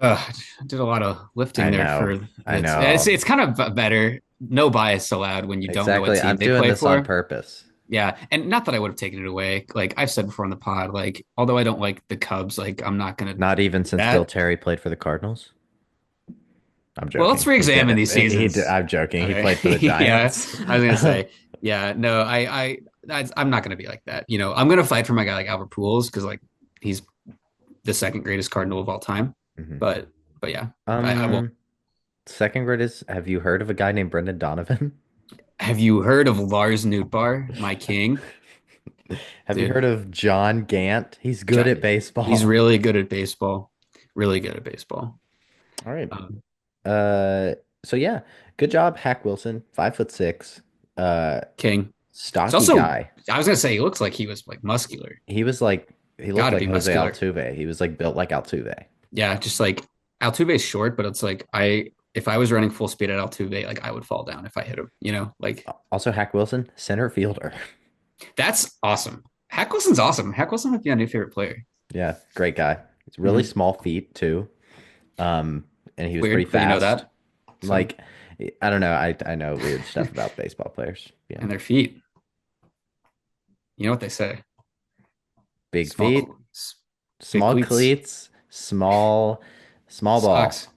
I did a lot of lifting I there know. for I know. it's kind of better. No bias allowed when you don't know what Exactly. team I'm they doing play this on for. purpose. Yeah, and not that I would have taken it away. Like I've said before on the pod, like although I don't like the Cubs, like I'm not gonna Not even since Bill that. Terry played for the Cardinals. I'm Well, let's joking. He re-examine didn't. these seasons. I'm joking. He played for Okay. the Yeah, Giants. I was gonna say, yeah, no, I'm not gonna be like that. I'm gonna fight for my guy like Albert Pujols because like he's the second greatest Cardinal of all time. Mhm. But but yeah, I won't. Um, Second grade is, have you heard of a guy named Brendan Donovan? Have you heard of Lars Nootbaar, my king, Have you dude? heard of John Gant? He's good John, at he's baseball. really good at baseball. Really good at baseball. All right. Um, Uh, so yeah, good job, Hack Wilson, 5'6", uh, king. He's stocky also. guy. I was gonna say he looks like he was like muscular. He looked Got to like be Jose muscular. Altuve. He was like built like Altuve. Yeah, just like Altuve's short, but it's like if I was running full speed at Altuve, like I would fall down if I hit him. Like Also, Hack Wilson, center fielder. that's awesome. Hack Wilson's awesome. Hack Wilson might be my new favorite player. Yeah, great guy. It's really Mhm. small feet too. And he was pretty Weird, but you know fast. that. So Like, I don't know. I know weird stuff about baseball players. Yeah, and their feet. You know what they say? big Small, feet, big small cleats, cleats, small ball. socks,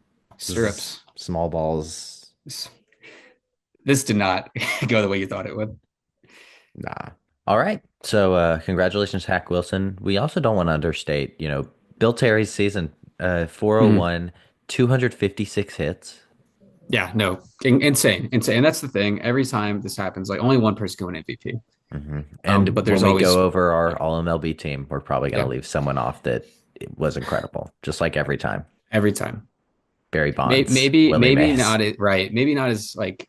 Zzz, stirrups. small balls. This did not go the way you thought it would. Nah. All right. So, congratulations, Hack Wilson. We also don't want to understate, Bill Terry's season, Mhm. 401, 256 hits. Yeah, no, insane, insane. And that's the thing. Every time this happens, like only one person can win MVP. Hmm. And But when there's we always, go over our yeah, All MLB team, we're probably going to yeah, leave someone off that was incredible, just like every time. every time. Barry Bonds, Willie Maybe Mays. not it right. Maybe not as like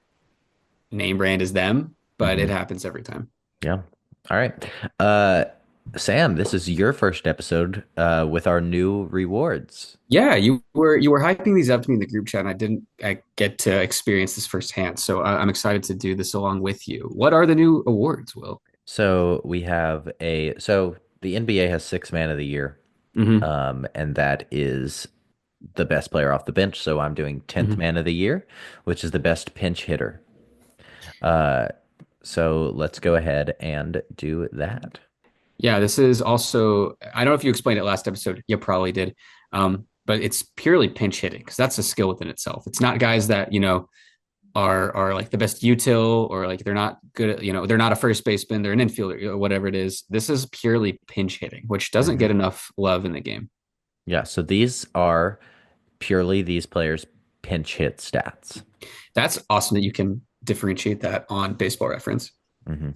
name brand as them, but it Hmm. happens every time. Yeah. All right. Uh, Sam, this is your first episode with our new rewards. Yeah, you were hyping these up to me in the group chat, and I get to experience this firsthand. So I'm excited to do this along with you. What are the new awards, Will? So so the NBA has six man of the year, Hmm. and that is the best player off the bench. So I'm doing 10th Hmm. man of the year, which is the best pinch hitter. Uh, so let's go ahead and do that. Yeah, this is also, I don't know if you explained it last episode. You probably did. But it's purely pinch hitting because that's a skill within itself. It's not guys that, are like the best util or like they're not good at, they're not a first baseman, they're an infielder, whatever it is. This is purely pinch hitting, which doesn't Mhm. get enough love in the game. Yeah, so these are purely these players' pinch hit stats. That's awesome that you can differentiate that on baseball reference. Hmm.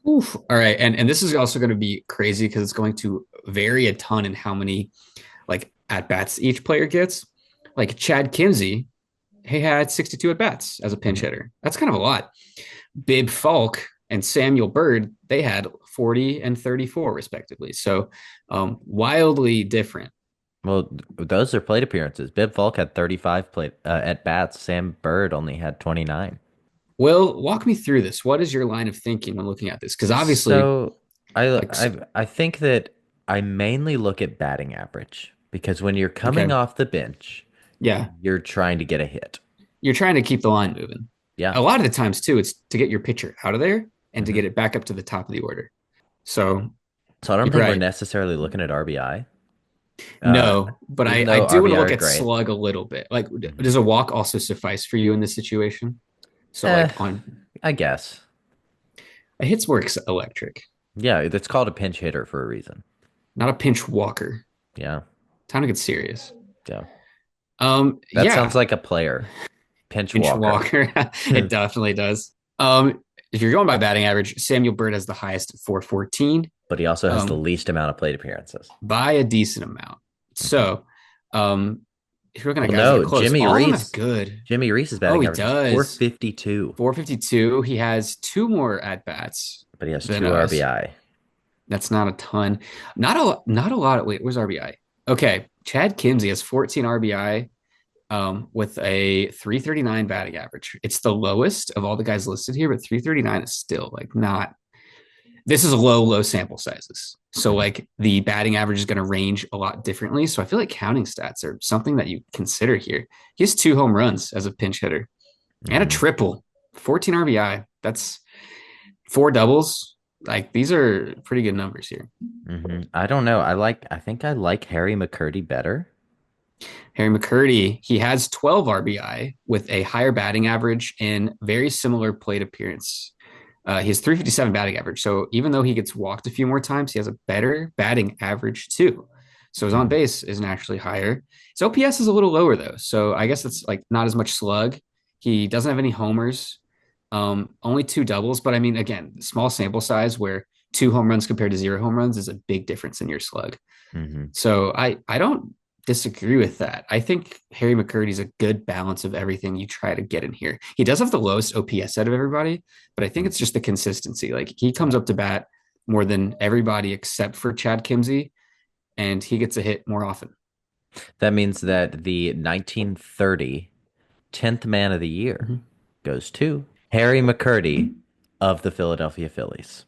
Oof. All right. And this is also going to be crazy because it's going to vary a ton in how many like at bats each player gets. Like Chad Kinsey, he had 62 at bats as a pinch Hmm. hitter. That's kind of a lot. Bib Falk and Samuel Bird, they had 40 and 34 respectively. So wildly different. Well, those are plate appearances. Bib Falk had 35 plate at bats. Sam Bird only had 29. Will, walk me through this. What is your line of thinking when looking at this? Because obviously, So I like, I think that I mainly look at batting average because when you're coming okay, off the bench, yeah, you're trying to get a hit. you're trying to keep the line moving. Yeah. A lot of the times, too, it's to get your pitcher out of there and to Hmm. get it back up to the top of the order. So So I don't you're think we're right. necessarily looking at RBI, uh, No, but even I though do want to RBI look are at great. slug a little bit. Like, Hmm. does a walk also suffice for you in this situation? So, Eh, like, on I guess. a hits works electric, Yeah, it's called a pinch hitter for a reason. not a pinch walker. Yeah. Time to get serious. Yeah. That sounds Yeah, like a player. Pinch pinch walker. walker. It definitely does. If you're going by batting average, Samuel Bird has the highest at 414, But he also has the um, least amount of plate appearances. by a decent amount. Hmm. So, if you're looking at Well, guys that are no, close, all of them have good. Jimmy Reese's Oh, batting he average is does. 452, 452. He has two more at bats but he has than two us. RBI. That's not a ton. Not a lot. Wait, where's RBI? Okay, Chad Kinsey has 14 RBI with a 339 batting average. It's the lowest of all the guys listed here, but 339 is still like not. This is a low sample sizes. So Mhm. like the batting average is going to range a lot differently. So I feel like counting stats are something that you consider here. He has two home runs as a pinch hitter and a Mhm. triple, 14 RBI. That's four doubles. Like these are pretty good numbers here. Mhm. I don't know. I think I like Harry McCurdy better. Harry McCurdy, he has 12 RBI with a higher batting average and very similar plate appearance. He has 357 batting average. So even though he gets walked a few more times, he has a better batting average too. So his on Mhm. base isn't actually higher. His OPS is a little lower though. So I guess it's like not as much slug. He doesn't have any homers, only two doubles. But I mean, again, small sample size where two home runs compared to zero home runs is a big difference in your slug. Mhm. So I don't disagree with that. I think Harry McCurdy's a good balance of everything you try to get in here. He does have the lowest OPS out of everybody, but I think Mhm. it's just the consistency. Like he comes Yeah. up to bat more than everybody except for Chad Kimsey, and he gets a hit more often. That means that the 1930 10th man of the year Mhm. goes to Harry McCurdy of the Philadelphia Phillies.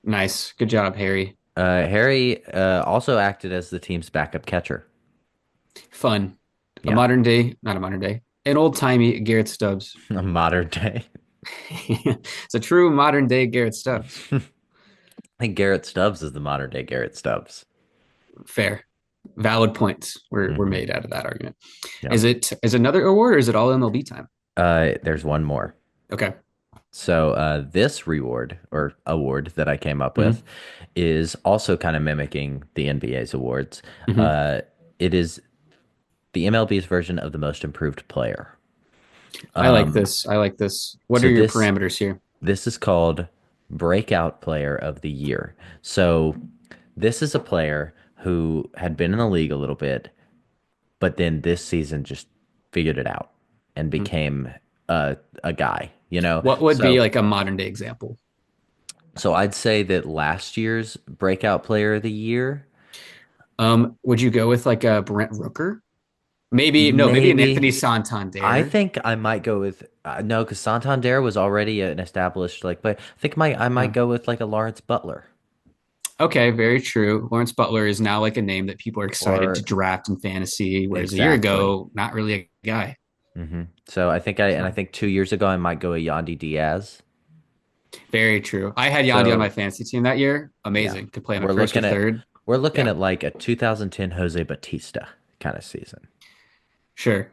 Nice. Good job, Harry. Harry also acted as the team's backup catcher. Fun. A Yeah, modern day, not a modern day, an old timey Garrett Stubbs. a modern day. It's a true modern day Garrett Stubbs. I think Garrett Stubbs is the modern day Garrett Stubbs. Fair. Valid points were Hmm. made out of that argument. Yeah. Is another award or is it all MLB time? There's one more. Okay. So this reward or award that I came up Hmm. with is also kind of mimicking the NBA's awards. Hmm. Uh, it is the MLB's version of the most improved player. I like Um, this. I like this. What are so your this parameters here? this is called breakout player of the year. So this is a player who had been in the league a little bit, but then this season just figured it out and Mhm. became a guy, you know? What would be So like a modern day example? so I'd say that last year's breakout player of the year, Would you go with like a Brent Rooker? Maybe no, maybe an Anthony maybe I Santander. think I might go with no, because Santander was already an established like, but I think I might Yeah. go with like a Lawrence Butler. Okay, very true. Lawrence Butler is now like a name that people are excited to Or draft in fantasy, whereas a year exactly. ago, not really a guy. So I So think 2 years ago I might go a Yandy Diaz. very true. I had Yandy on my So fantasy team that year. yeah, Amazing. Could play him at we're first or looking at third. we're looking Yeah, at like a 2010 Jose Batista kind of season. sure.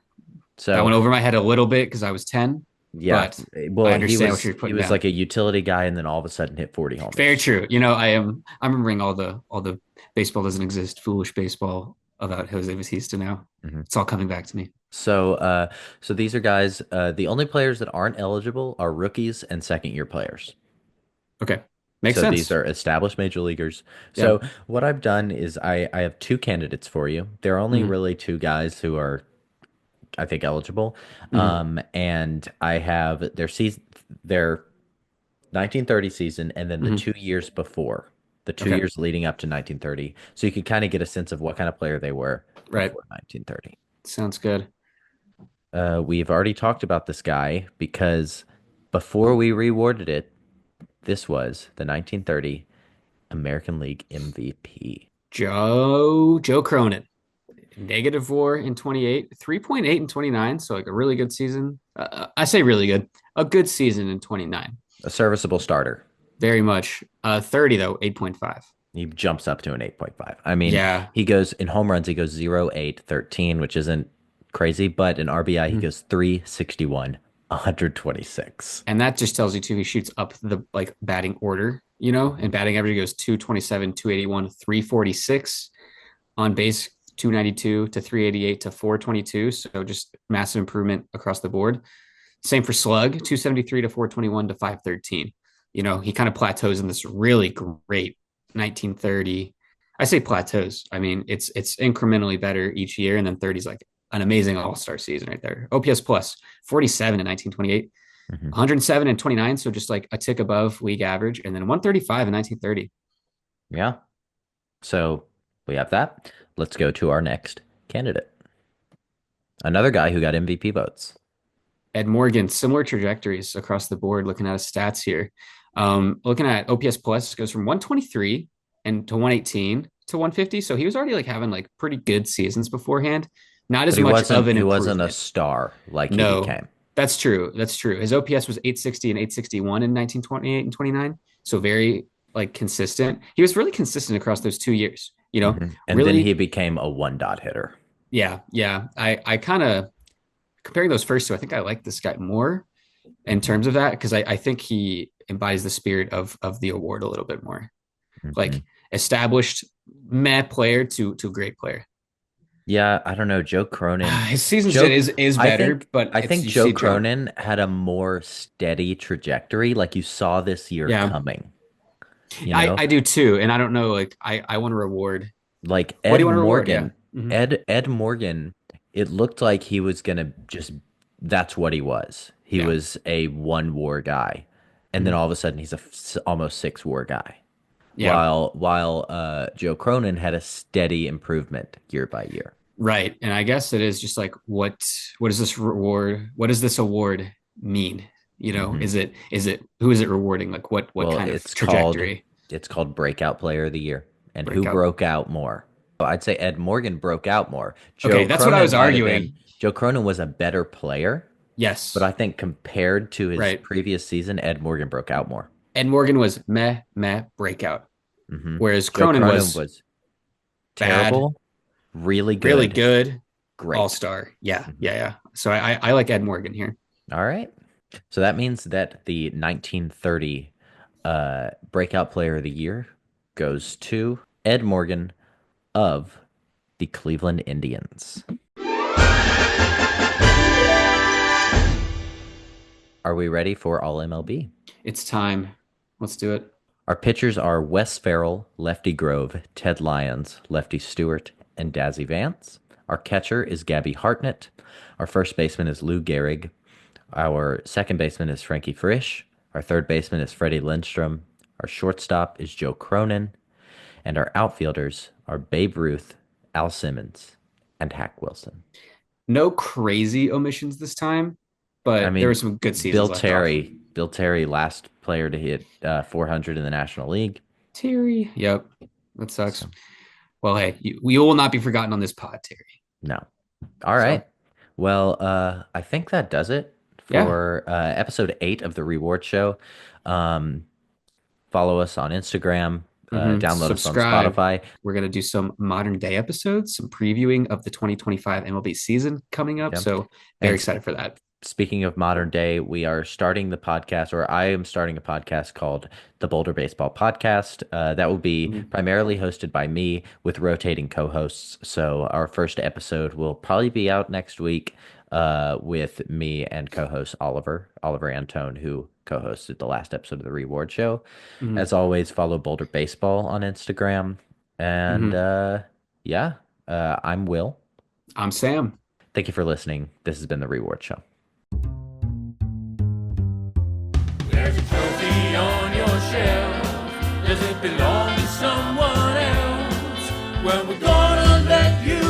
That So went over my head a little bit because I was 10, yeah, but well I understand what you're he putting was down. like a utility guy, and then all of a sudden hit 40 Very homers. true. I'm remembering all the baseball doesn't exist, foolish baseball about Jose Bautista now. Mhm. It's all coming back to me. So so these are guys. The only players that aren't eligible are rookies and second year players. Okay. Makes So these sense. are established major leaguers. Yeah. So what I've done is I have two candidates for you. There are only Hmm. really two guys who are I think eligible. Hmm. And I have their 1930 season and then the Hmm. 2 years before, the two Okay. years leading up to 1930. So you could kind of get a sense of what kind of player they were Right. before 1930. Sounds good. We've already talked about this guy because before we rewarded it, this was the 1930 American League MVP. Joe Cronin. -4 in 28, 3.8 in 29. So like a really good season. I say really good. A good season in 29. A serviceable starter. Very much. 30 though, 8.5. He jumps up to an 8.5. I mean, Yeah. he goes in home runs, he goes 0, 8, 13, which isn't crazy, but in RBI, he Mhm. goes 361, 126. And that just tells you too, he shoots up the like batting order, and batting average goes 227, 281, 346 on base, 292 to 388 to 422. So just massive improvement across the board. Same for slug, 273 to 421 to 513. He kind of plateaus in this really great 1930. I say plateaus. I mean, it's incrementally better each year, and then 30 is like an amazing all-star season right there. OPS plus 47 in 1928, Mhm. 107 and 29, so just like a tick above league average, and then 135 in 1930. Yeah. So we have that. Let's go to our next candidate. Another guy who got MVP votes. Ed Morgan, similar trajectories across the board. Looking at his stats here, looking at OPS plus goes from 123 and to 118 to 150. So he was already like having like pretty good seasons beforehand. Not But as much of an he wasn't a improvement. star like he No, became. that's true. That's true. His OPS was 860 and 861 in 1928 and 29. So very like consistent. He was really consistent across those 2 years. And then he Really, became a one dot hitter. yeah, yeah. I kind of comparing those first two, I think I like this guy more in Mhm. terms of that because I think he embodies the spirit of the award a little bit more. Mhm. Like established meh player to great player. Yeah, I don't know. Joe Cronin. His seasons Joe, is better, but I it's think you Joe see Joe. Cronin had a more steady trajectory, like you saw this year Yeah, coming. You I know, do too, and I don't know. Like I want to reward. like What do Ed you want to reward? Yeah. Morgan. Hmm. Ed Morgan. It looked like he was gonna just. That's what he was. He Yeah. was a one WAR guy, and then Hmm. all of a sudden he's a almost 6 WAR guy. Yeah. While Joe Cronin had a steady improvement year by year. Right. And I guess it is just like what is this reward? What does this award mean? Hmm. Is it who is it rewarding? Like what Well, kind of trajectory? it's called Breakout Player of the Year. And who Breakout. broke out more? Well, I'd say Ed Morgan broke out more. Okay, that's what I was arguing. Joe Cronin was a better player, but Yes. I think compared to his Right. previous season, Ed Morgan broke out more. Ed Morgan was meh breakout, Hmm. whereas Joe Cronin Cronin was was bad, terrible, really really good, good, all great. star. Yeah, Mhm. yeah, yeah. So I like Ed Morgan here. All right. So that means that the 1930 Breakout Player of the Year goes to Ed Morgan of the Cleveland Indians. Are we ready for All MLB? It's time. Let's do it. Our pitchers are Wes Farrell, Lefty Grove, Ted Lyons, Lefty Stewart, and Dazzy Vance. Our catcher is Gabby Hartnett. Our first baseman is Lou Gehrig. Our second baseman is Frankie Frisch. Our third baseman is Freddie Lindstrom. Our shortstop is Joe Cronin. And our outfielders are Babe Ruth, Al Simmons, and Hack Wilson. No crazy omissions this time, I but there were mean, some good seasons left off. Bill Terry, last player to hit 400 in the National League. Terry. Yep, that sucks. So, Well, hey, we will not be forgotten on this pod, Terry. no. All So right. Well, I think that does it yeah. for episode 8 of the Reward Show. Um, Follow us on Instagram, download us on Subscribe. Spotify. We're gonna do some modern day episodes, some previewing of the 2025 MLB season coming up. Yeah. So very And excited for that. speaking of modern day, we are starting the podcast, or I am starting a podcast called the Boulder Baseball Podcast. That will be Mhm. primarily hosted by me with rotating co-hosts. So our first episode will probably be out next week with me and co-host Oliver Antone, who co-hosted the last episode of the Reward Show. Mhm. As always, follow Boulder Baseball on Instagram. And Mhm. yeah, I'm Will. I'm Sam. Thank you for listening. This has been the Reward Show. There's a trophy on your shelf. Does it belong to someone else? Well, we're gonna let you